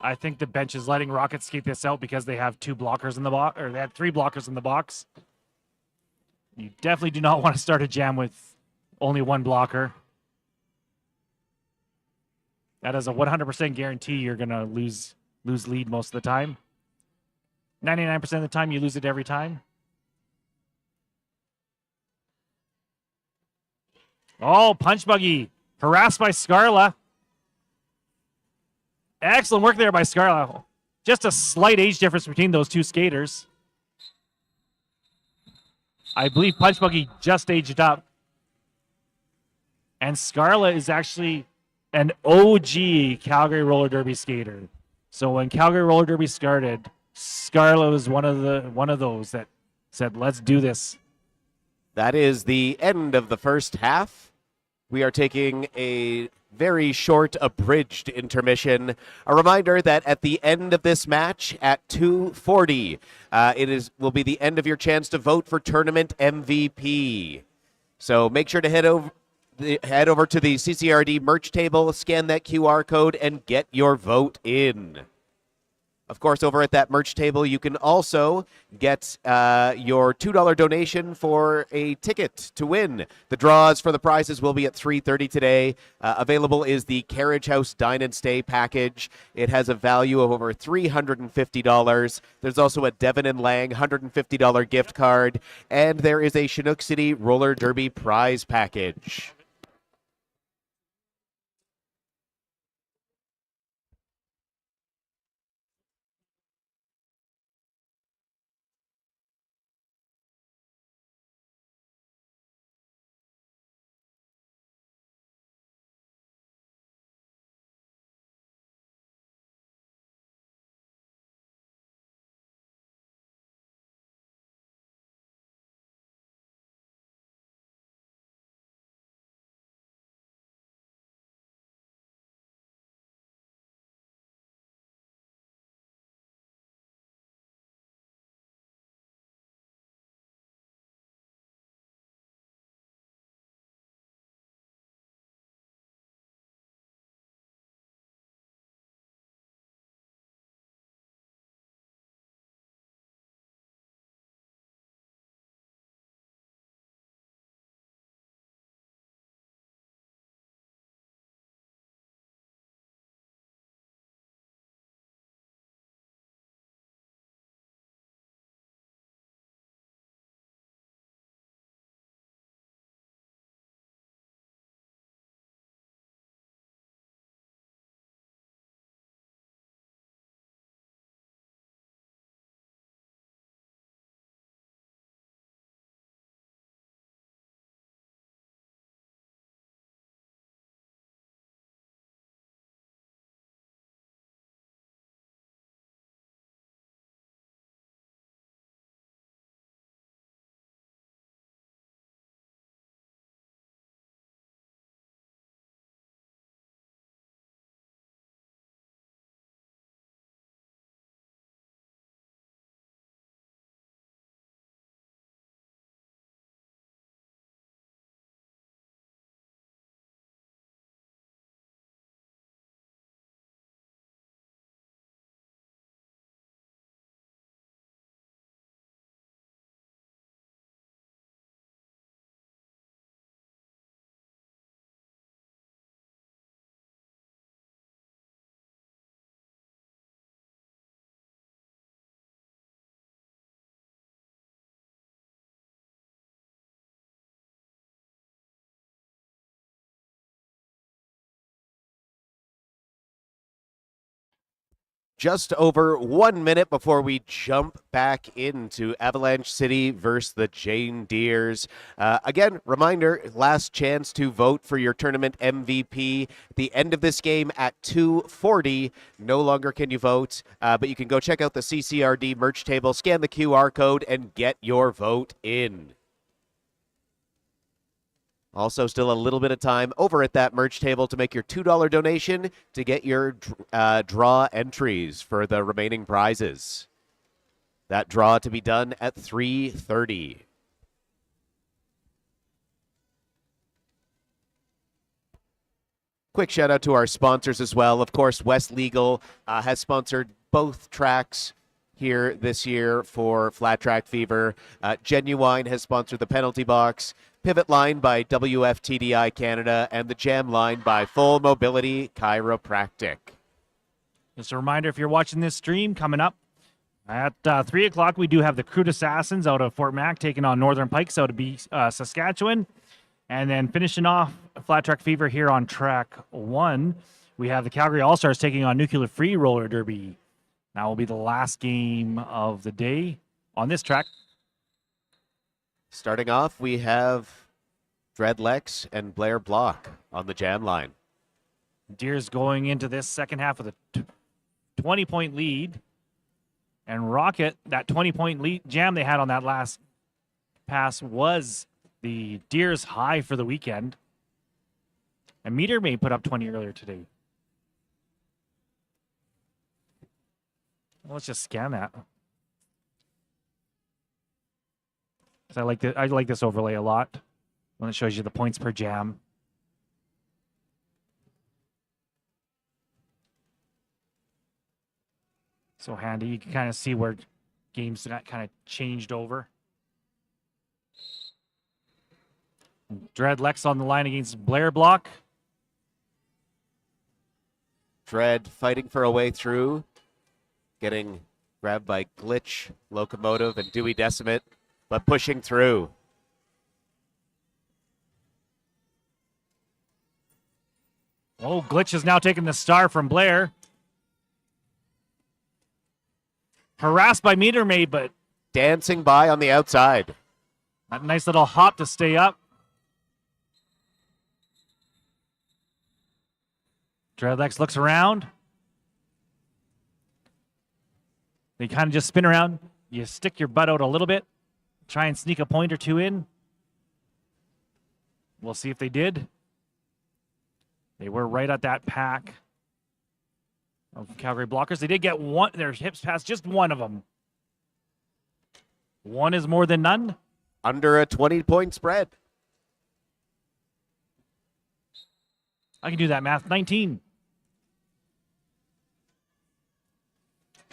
I think the bench is letting Rocket skate this out because they have 2 blockers in the box, or they have 3 blockers in the box. You definitely do not want to start a jam with only 1 blocker. That is a 100% guarantee you're going to lose lead most of the time. 99% of the time, you lose it every time. Oh, punch buggy. Harassed by Scarla. Excellent work there by Scarla. Just a slight age difference between those 2 skaters. I believe punch buggy just aged up. And Scarla is actually an OG Calgary Roller Derby skater. So when Calgary Roller Derby started, Scarla was one of those that said, "Let's do this." That is the end of the first half. We are taking a very short, abridged intermission. A reminder that at the end of this match at 2:40, will be the end of your chance to vote for tournament MVP. So make sure to head over to the CCRD merch table, scan that QR code, and get your vote in. Of course, over at that merch table, you can also get your $2 donation for a ticket to win. The draws for the prizes will be at 3:30 today. Available is the Carriage House Dine and Stay package. It has a value of over $350. There's also a Devon and Lang $150 gift card, and there is a Chinook City Roller Derby prize package. Just over 1 minute before we jump back into Avalanche City versus the Jane Deeres. Again, reminder, last chance to vote for your tournament MVP. The end of this game at 2:40. No longer can you vote, but you can go check out the CCRD merch table, scan the QR code, and get your vote in. Also, still a little bit of time over at that merch table to make your $2 donation to get your draw entries for the remaining prizes. That draw to be done at 3:30. Quick shout out to our sponsors as well. Of course, West Legal has sponsored both tracks here this year for Flat Track Fever. Genuine has sponsored the penalty box. Pivot Line by WFTDI Canada, and the Jam Line by Full Mobility Chiropractic. Just a reminder, if you're watching this stream coming up at 3 o'clock, we do have the Crude Assassins out of Fort Mac taking on Northern Pikes out of Saskatchewan. And then finishing off Flat Track Fever here on Track 1, we have the Calgary All-Stars taking on Nuclear Free Roller Derby. That will be the last game of the day on this track. Starting off, we have Dreadlex and Blair Block on the Jam Line. Deere's going into this second half with a 20-point lead. And Rocket, that 20-point lead jam they had on that last pass was the Deere's high for the weekend. And Meter Maid put up 20 earlier today. Well, let's just scan that. I like this overlay a lot when it shows you the points per jam. So handy. You can kind of see where games got kind of changed over. Dreadlex on the line against Blair Block. Dread fighting for a way through, getting grabbed by Glitch, Locomotive, and Dewey Decimate, but pushing through. Oh, Glitch is now taking the star from Blair. Harassed by Meter Maid, but Dancing by on the outside. that nice little hop to stay up. Dreadlex looks around. They kind of just spin around. You stick your butt out a little bit. Try and sneak a point or two in. We'll see if they did. They were right at that pack of Calgary blockers. They did get one, their hips past just one of them. One is more than none. Under a 20-point spread. I can do that math. 19.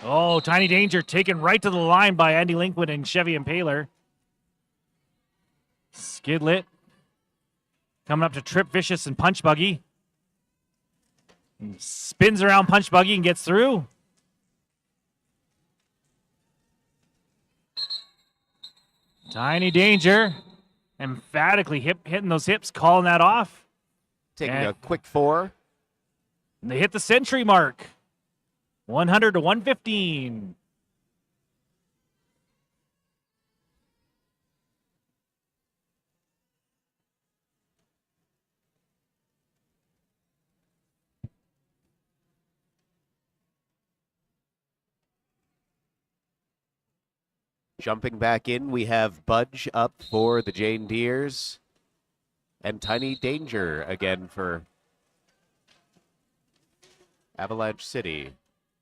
Oh, Tiny Danger taken right to the line by Andy Linkwood and Chevy Impaler. Skidlet coming up to Trip Vicious and Punch Buggy. And spins around Punch Buggy and gets through. Tiny Danger emphatically hitting those hips, calling that off. Taking And- a quick 4. And they hit the century mark. 100 to 115. Jumping back in, we have Budge up for the Jane Deeres. And Tiny Danger again for Avalanche City.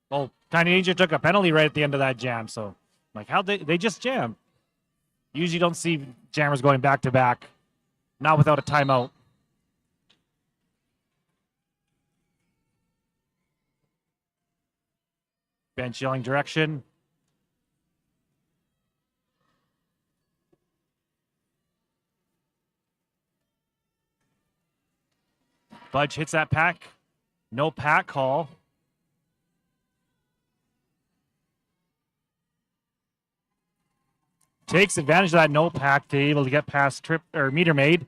Oh, Tiny Danger took a penalty right at the end of that jam. So, like, how'd they just jam? Usually don't see jammers going back to back. Not without a timeout. Bench yelling direction. Budge hits that pack. No pack call. Takes advantage of that no pack to be able to get past Trip or Meter Maid.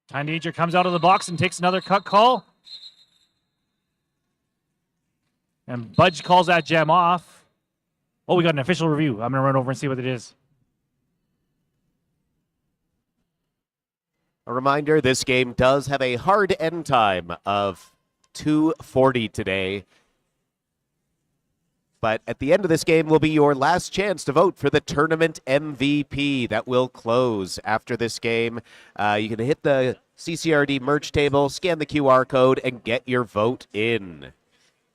Tiny Danger comes out of the box and takes another cut call. And Budge calls that jam off. Oh, we got an official review. I'm going to run over and see what it is. A reminder, this game does have a hard end time of 2:40 today. But at the end of this game will be your last chance to vote for the tournament MVP. That will close after this game. You can hit the CCRD merch table, scan the QR code, and get your vote in.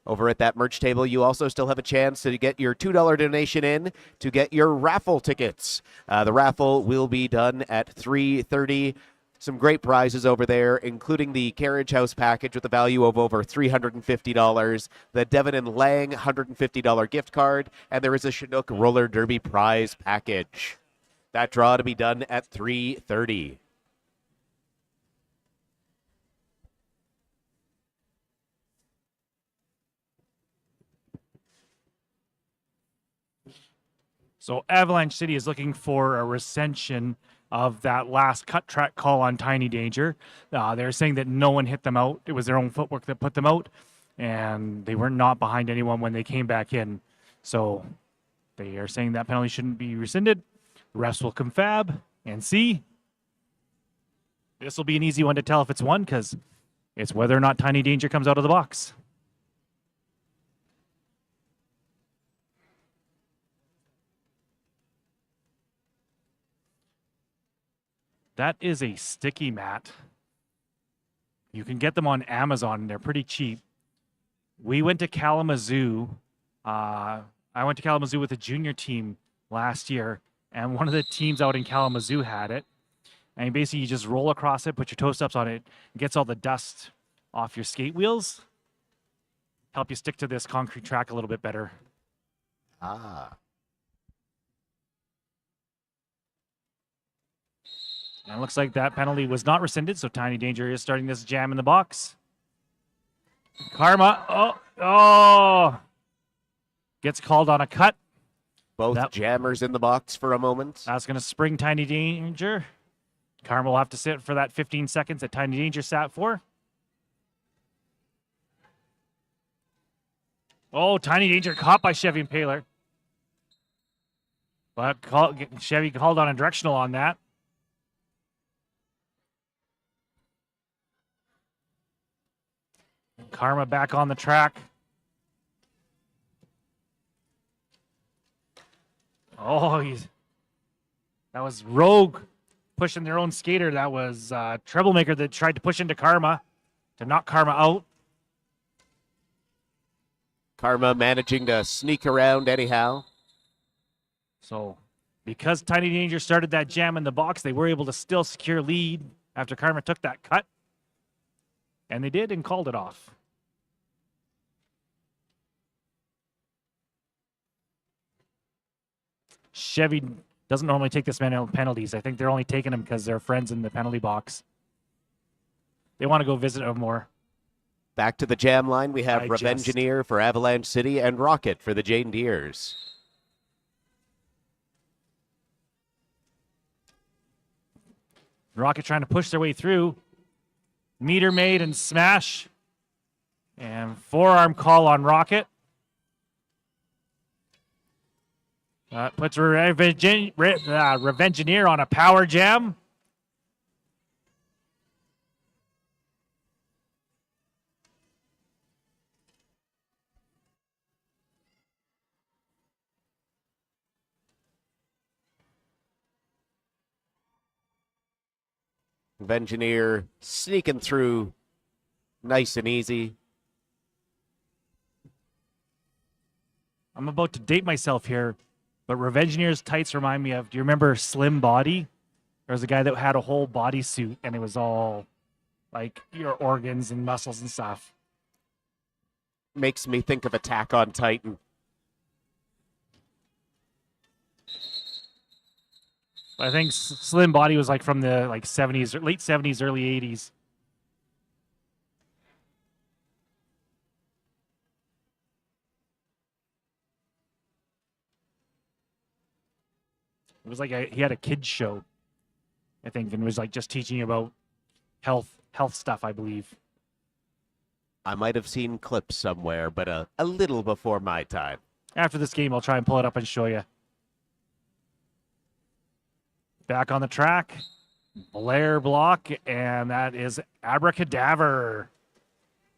Over at that merch table, you also still have a chance to get your $2 donation in to get your raffle tickets. The raffle will be done at 3:30. Some great prizes over there, including the Carriage House package with a value of over $350, the Devon and Lang $150 gift card, and there is a Chinook Roller Derby prize package. That draw to be done at 3:30. So Avalanche City is looking for a recension of that last cut track call on Tiny Danger. They're saying that no one hit them out. It was their own footwork that put them out, and they were not behind anyone when they came back in. So they are saying that penalty shouldn't be rescinded. Refs will confab and see. This will be an easy one to tell if it's one, because it's whether or not Tiny Danger comes out of the box. That is a sticky mat. You can get them on Amazon, and they're pretty cheap. We went to Kalamazoo. I went to Kalamazoo with a junior team last year, and one of the teams out in Kalamazoo had it. And basically, you just roll across it, put your toe steps on it, it gets all the dust off your skate wheels. Help you stick to this concrete track a little bit better. Ah. And it looks like that penalty was not rescinded, so Tiny Danger is starting this jam in the box. Karma, gets called on a cut. Both jammers in the box for a moment. That's going to spring Tiny Danger. Karma will have to sit for that 15 seconds that Tiny Danger sat for. Oh, Tiny Danger caught by Chevy Impaler. But Chevy called on a directional on that. Karma back on the track. Oh, that was Rogue pushing their own skater. That was Troublemaker that tried to push into Karma to knock Karma out. Karma managing to sneak around anyhow. So because Tiny Danger started that jam in the box, they were able to still secure lead after Karma took that cut. And they did and called it off. Chevy doesn't normally take this many penalties. I think they're only taking them because they're friends in the penalty box. They want to go visit them more. Back to the jam line, we have Revengineer for Avalanche City and Rocket for the Jane Deers. Rocket trying to push their way through. Meter made and smash. And forearm call on Rocket. Puts Revengineer on a power jam. Revengineer sneaking through nice and easy. I'm about to date myself here, but Revengineer's tights remind me of, do you remember Slim Body? There was a guy that had a whole bodysuit, and it was all like your organs and muscles and stuff. Makes me think of Attack on Titan. I think Slim Body was like from the 70s, late 70s, early 80s. It was like he had a kids show, I think, and was like just teaching about health stuff, I believe. I might have seen clips somewhere, but a little before my time. After this game, I'll try and pull it up and show you. Back on the track, Blair block, and that is Abracadaver.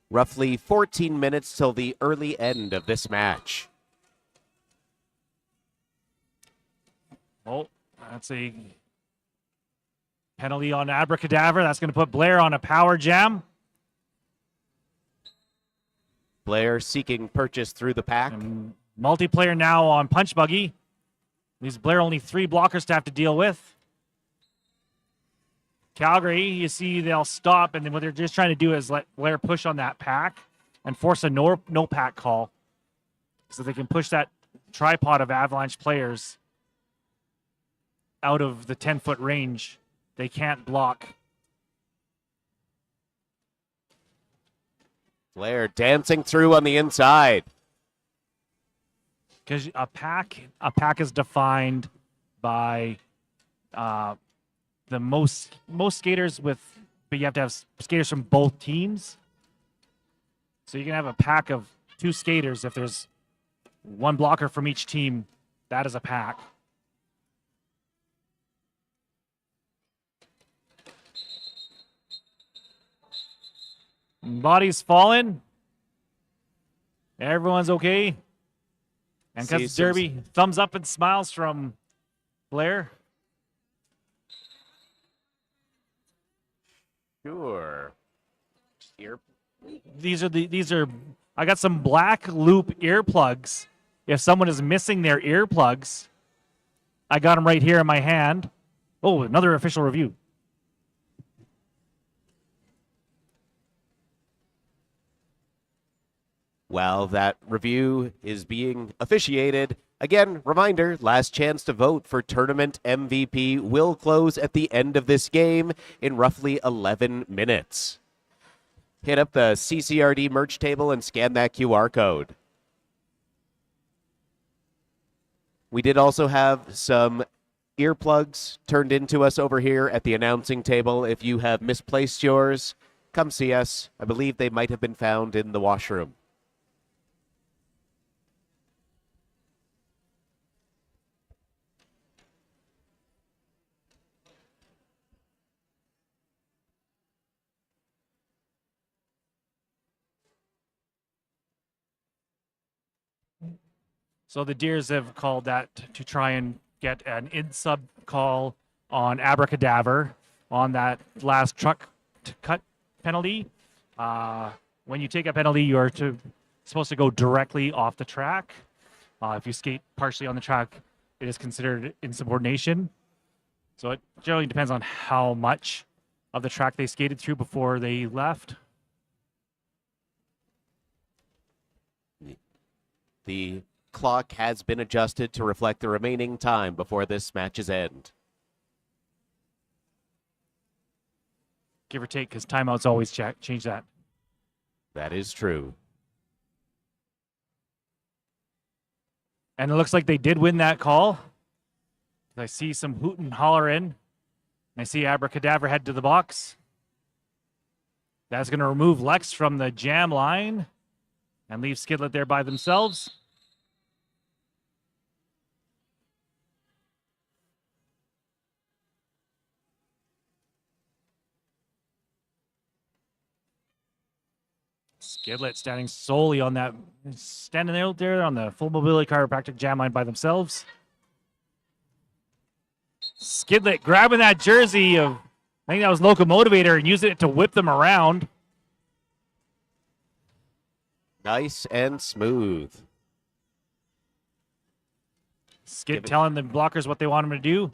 Roughly 14 minutes till the early end of this match. Oh, that's a penalty on Abracadabra. That's going to put Blair on a power jam. Blair seeking purchase through the pack. And multiplayer now on Punch Buggy. Leaves Blair only 3 blockers to have to deal with. Calgary, you see they'll stop, and then what they're just trying to do is let Blair push on that pack and force a no pack call so they can push that tripod of Avalanche players out of the 10-foot range. They can't block. Blair dancing through on the inside. Because a pack is defined by the most skaters with, but you have to have skaters from both teams. So you can have a pack of 2 skaters. If there's 1 blocker from each team, that is a pack. Body's falling. Everyone's okay. And because it's Derby, thumbs up and smiles from Blair. Sure. These are I got some black loop earplugs. If someone is missing their earplugs, I got them right here in my hand. Oh, another official review. While that review is being officiated, again, reminder, last chance to vote for tournament MVP will close at the end of this game in roughly 11 minutes. Hit up the CCRD merch table and scan that QR code. We did also have some earplugs turned into us over here at the announcing table. If you have misplaced yours, come see us. I believe they might have been found in the washroom. So the Deers have called that to try and get an in-sub call on Abracadabra on that last truck cut penalty. When you take a penalty, you are supposed to go directly off the track. If you skate partially on the track, it is considered insubordination. So it generally depends on how much of the track they skated through before they left. The clock has been adjusted to reflect the remaining time before this match's end. Give or take, because timeouts always change that. That is true. And it looks like they did win that call. I see some hoot and holler in. I see Abracadabra head to the box. That's going to remove Lex from the jam line and leave Skidlet there by themselves. Skidlet standing solely on that, standing out there on the full mobility chiropractic jam line by themselves. Skidlet grabbing that jersey of, I think that was Locomotivator, and using it to whip them around. Nice and smooth. Skid telling the blockers what they want them to do.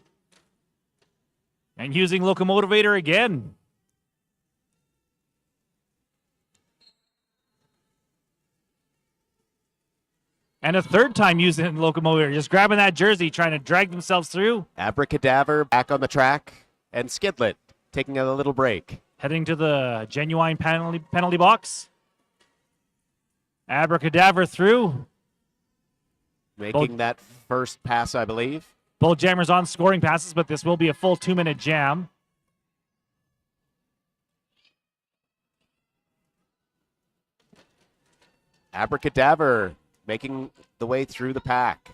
And using Locomotivator again. And a third time using Locomotivator, just grabbing that jersey, trying to drag themselves through. Abracadabra back on the track, and Skidlet taking a little break. Heading to the genuine penalty box. Abracadabra through. Making that first pass, I believe. Both jammers on scoring passes, but this will be a full 2-minute jam. Abracadabra making the way through the pack.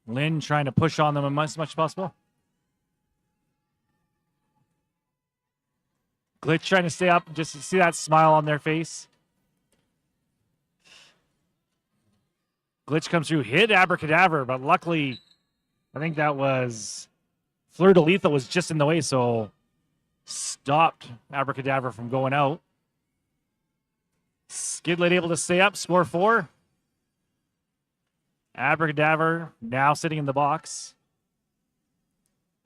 Lynn trying to push on them as much as possible. Glitch trying to stay up, just to see that smile on their face. Glitch comes through, hit Abracadabra, but luckily, I think that was Fleur de Lethal was just in the way, so stopped Abracadabra from going out. Skidlet able to stay up, score 4. Abracadabra now sitting in the box.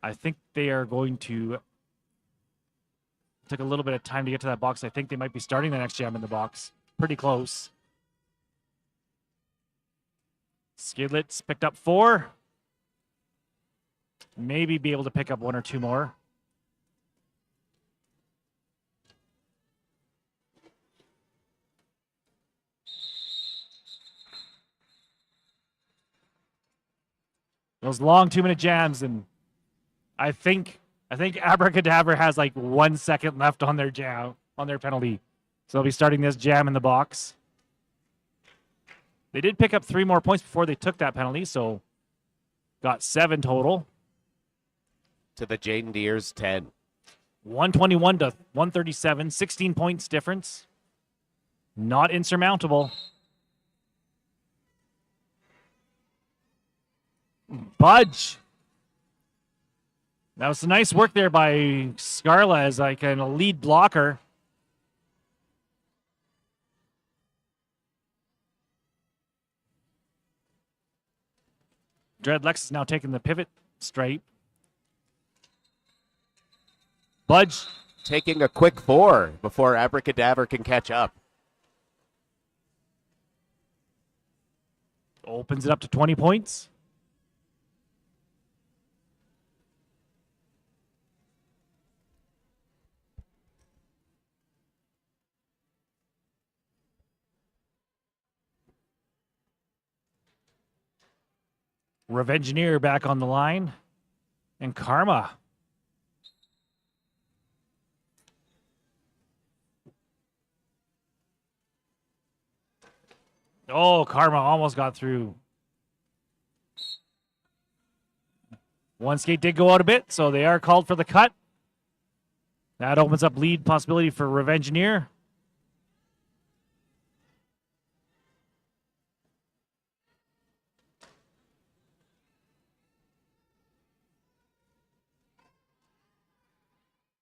I think they are going to. Took a little bit of time to get to that box. I think they might be starting the next jam in the box. Pretty close. Skidlet's picked up 4. Maybe be able to pick up 1 or 2 more. Those long 2-minute jams, and I think Abracadabra has like 1 second left on their jam, on their penalty. So they'll be starting this jam in the box. They did pick up 3 more points before they took that penalty, so got 7 total. To the Jane Deere's 10. 121 to 137, 16 points difference. Not insurmountable. Budge. That was some nice work there by Scarla as like a lead blocker. Dreadlex is now taking the pivot straight. Budge Taking a quick 4 before Abracadabra can catch up. opens it up to 20 points. Revengineer back on the line. And Karma. Oh, Karma almost got through. One skate did go out a bit, so they are called for the cut. That opens up lead possibility for Revengineer.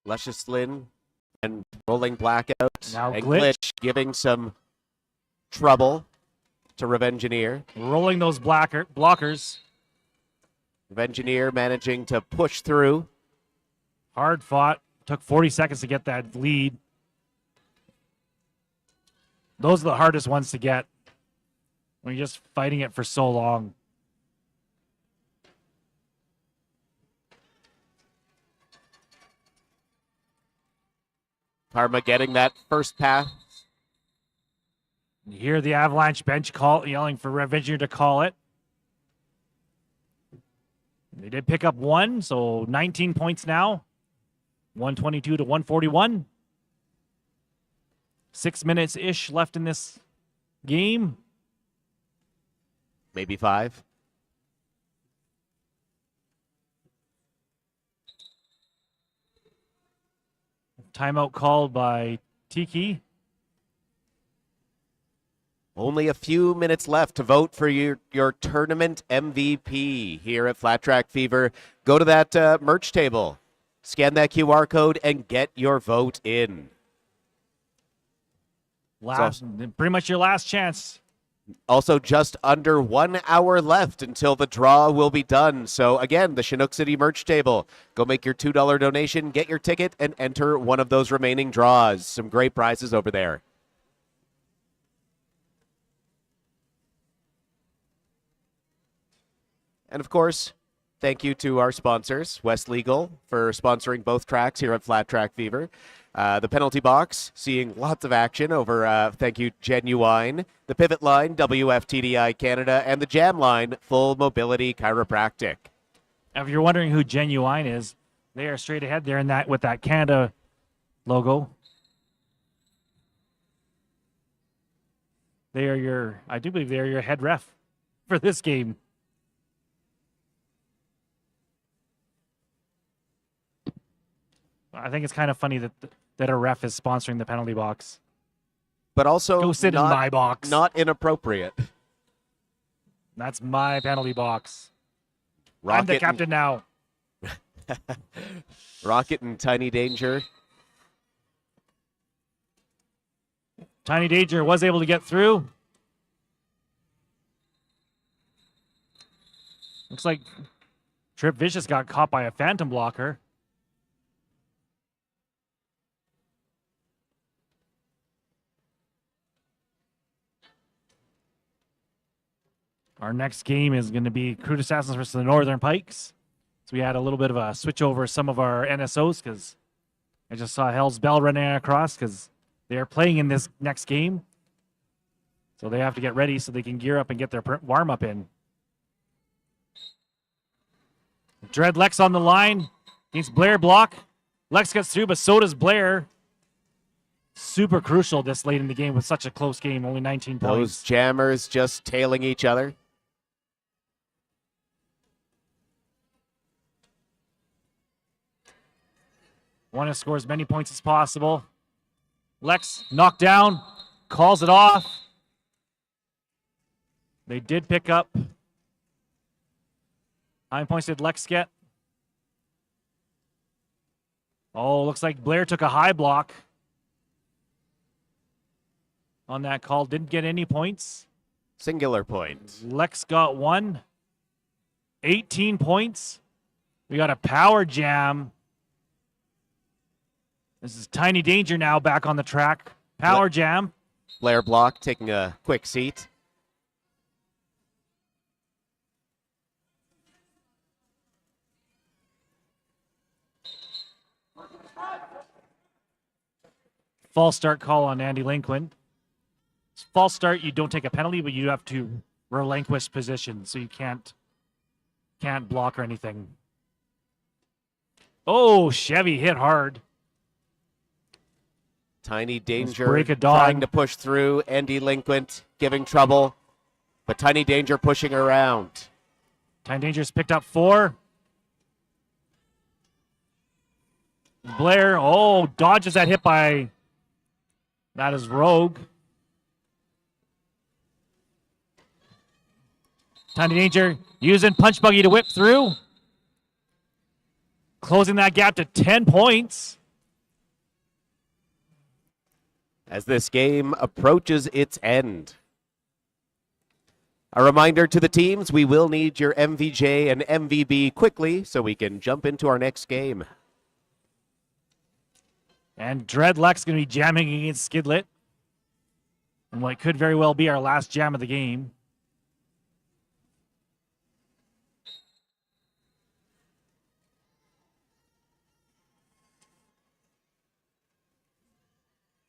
Luscious Lynn and Rolling Blackout. Now and Glitch. giving some trouble to Revengineer. Rolling those blockers. Revengineer managing to push through. Hard fought. Took 40 seconds to get that lead. Those are the hardest ones to get when you're just fighting it for so long. Karma getting that first pass. You hear the Avalanche bench call yelling for Revengineer to call it. They did pick up one, so 19 points now. 122 to 141. 6 minutes-ish left in this game. Maybe 5. Timeout called by Tiki. Only a few minutes left to vote for your tournament MVP here at Flat Track Fever. Go to that merch table, scan that QR code, and get your vote in. Pretty much your last chance. Also, just under 1 hour left until the draw will be done. So, again, the Chinook City merch table. Go make your $2 donation, get your ticket, and enter one of those remaining draws. Some great prizes over there. And, of course, thank you to our sponsors, West Legal, for sponsoring both tracks here at Flat Track Fever. The penalty box, seeing lots of action over, thank you, Genuine. The pivot line, WFTDI Canada. And the jam line, Full Mobility Chiropractic. If you're wondering who Genuine is, they are straight ahead there in that with that Canada logo. They are I do believe they are your head ref for this game. I think it's kind of funny that a ref is sponsoring the penalty box. But also Go sit in my box. Not inappropriate. That's my penalty box. I'm the captain now. Rocket and Tiny Danger. Tiny Danger was able to get through. Looks like Trip Vicious got caught by a phantom blocker. Our next game is going to be Crude Assassins versus the Northern Pikes. So we had a little bit of a switch over some of our NSOs because I just saw Hell's Bell running across because they are playing in this next game. So they have to get ready so they can gear up and get their warm-up in. Dread Lex on the line against Blair block. Lex gets through, but so does Blair. Super crucial this late in the game with such a close game, only 19 Those points. jammers just tailing each other. Want to score as many points as possible. Lex knocked down, calls it off. They did pick up. How many points did Lex get? Oh, looks like Blair took a high block on that call. Didn't get any points. Singular point. Lex got one. 18 points. We got a power jam. This is Tiny Danger now back on the track. Power jam. Blair block taking a quick seat. False start call on Andy Lincoln. False start, you don't take a penalty, but you have to relinquish position, so you can't block or anything. Oh, Chevy hit hard. Tiny Danger break of dawn. trying to push through. Andy Delinquent giving trouble, but Tiny Danger pushing around. Tiny Danger's picked up 4. Blair, dodges that hit by, that is Rogue. Tiny Danger using Punch Buggy to whip through. Closing that gap to 10 points. As this game approaches its end. A reminder to the teams, we will need your MVJ and MVB quickly so we can jump into our next game. And Dreadleck's going to be jamming against Skidlet. And what could very well be our last jam of the game.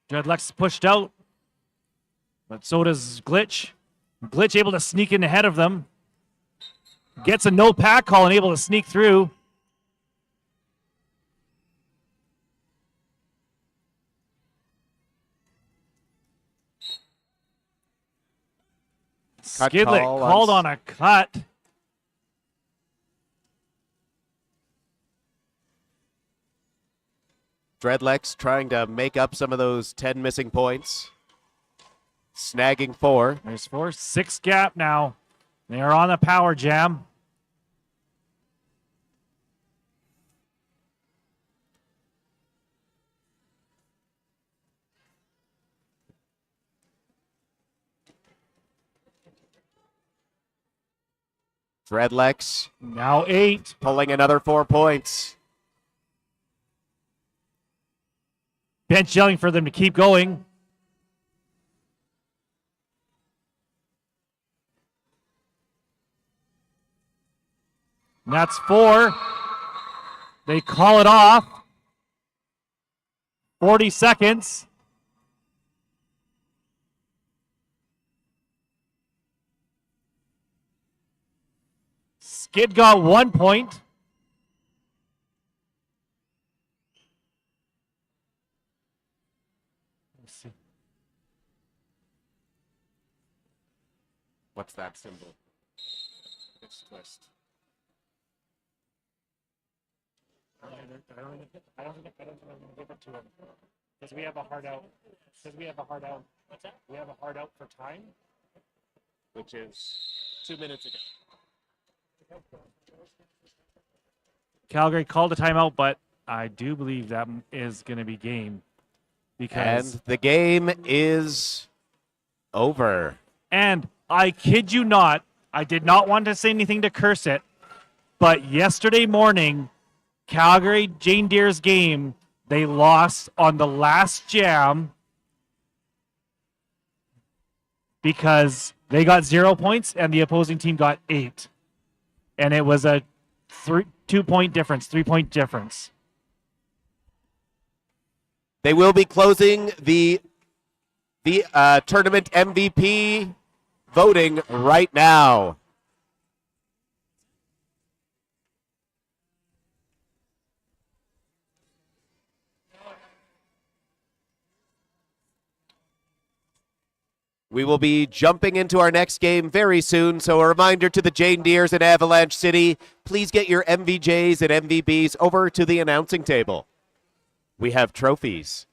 Dreadleck's pushed out. But so does Glitch. Glitch able to sneak in ahead of them. Gets a no pack call and able to sneak through. Cut Skidlet call called on a cut. Dreadlex trying to make up some of those 10 missing points. Snagging 4. There's 4. 6 gap now. They are on the power jam. Dreadlex Now 8. pulling another 4 points. Bench yelling for them to keep going. And that's 4. They call it off. 40 seconds. Skid got 1 point. Let's see. What's that symbol? It's twist. I don't think I'm gonna give it to him because we have a hard out. What's that? We have a hard out for time, Which is 2 minutes ago. Calgary called a timeout, but I do believe that is going to be game. Because And the game is over. And I kid you not, I did not want to say anything to curse it, but yesterday morning, Calgary Jane Deere's game, they lost on the last jam because they got 0 points and the opposing team got 8. And it was a 2-point difference, 3-point difference. They will be closing the tournament MVP voting right now. We will be jumping into our next game very soon, so a reminder to the Jane Deeres in Avalanche City, please get your MVJs and MVBs over to the announcing table. We have trophies.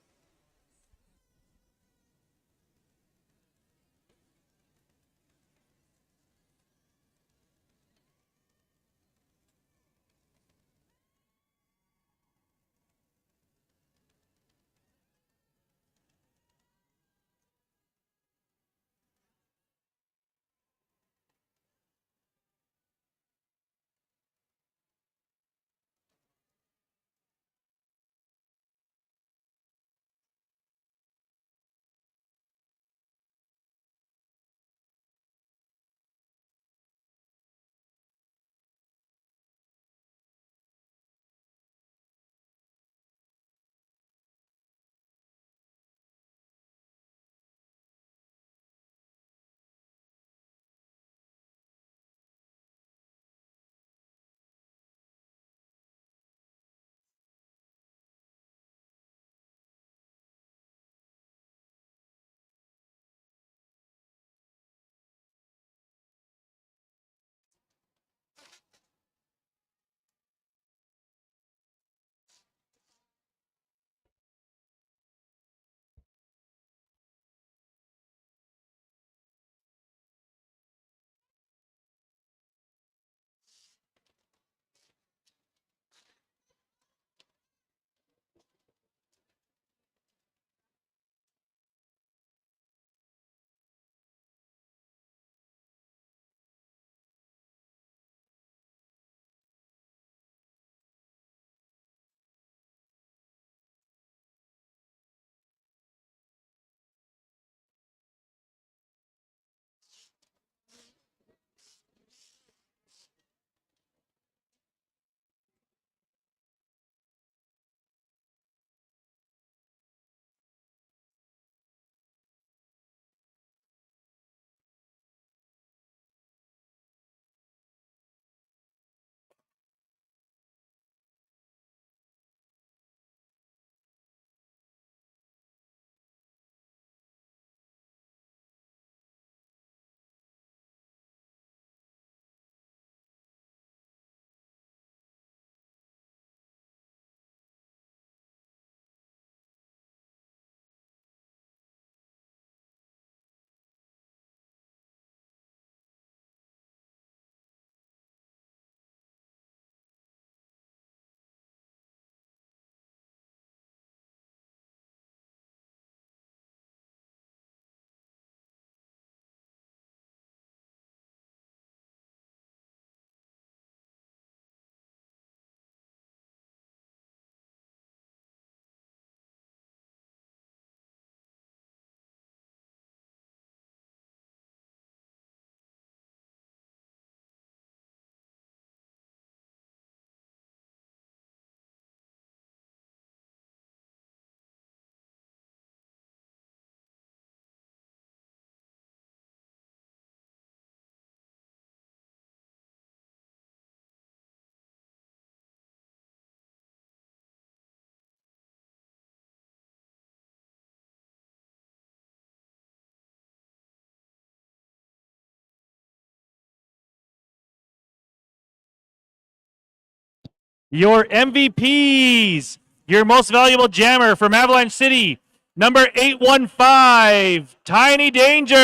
Your MVPs, your most valuable jammer from Avalanche City, number 815, Tiny Danger.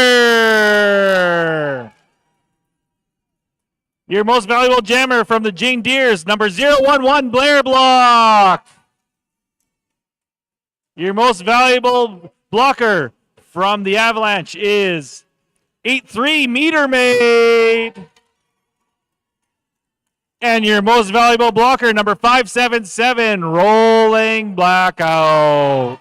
Your most valuable jammer from the Jane Deere's, number 011 Blair Block. Your most valuable blocker from the Avalanche is 83 Meter Maid. And your most valuable blocker, number 577 Rolling Blackout.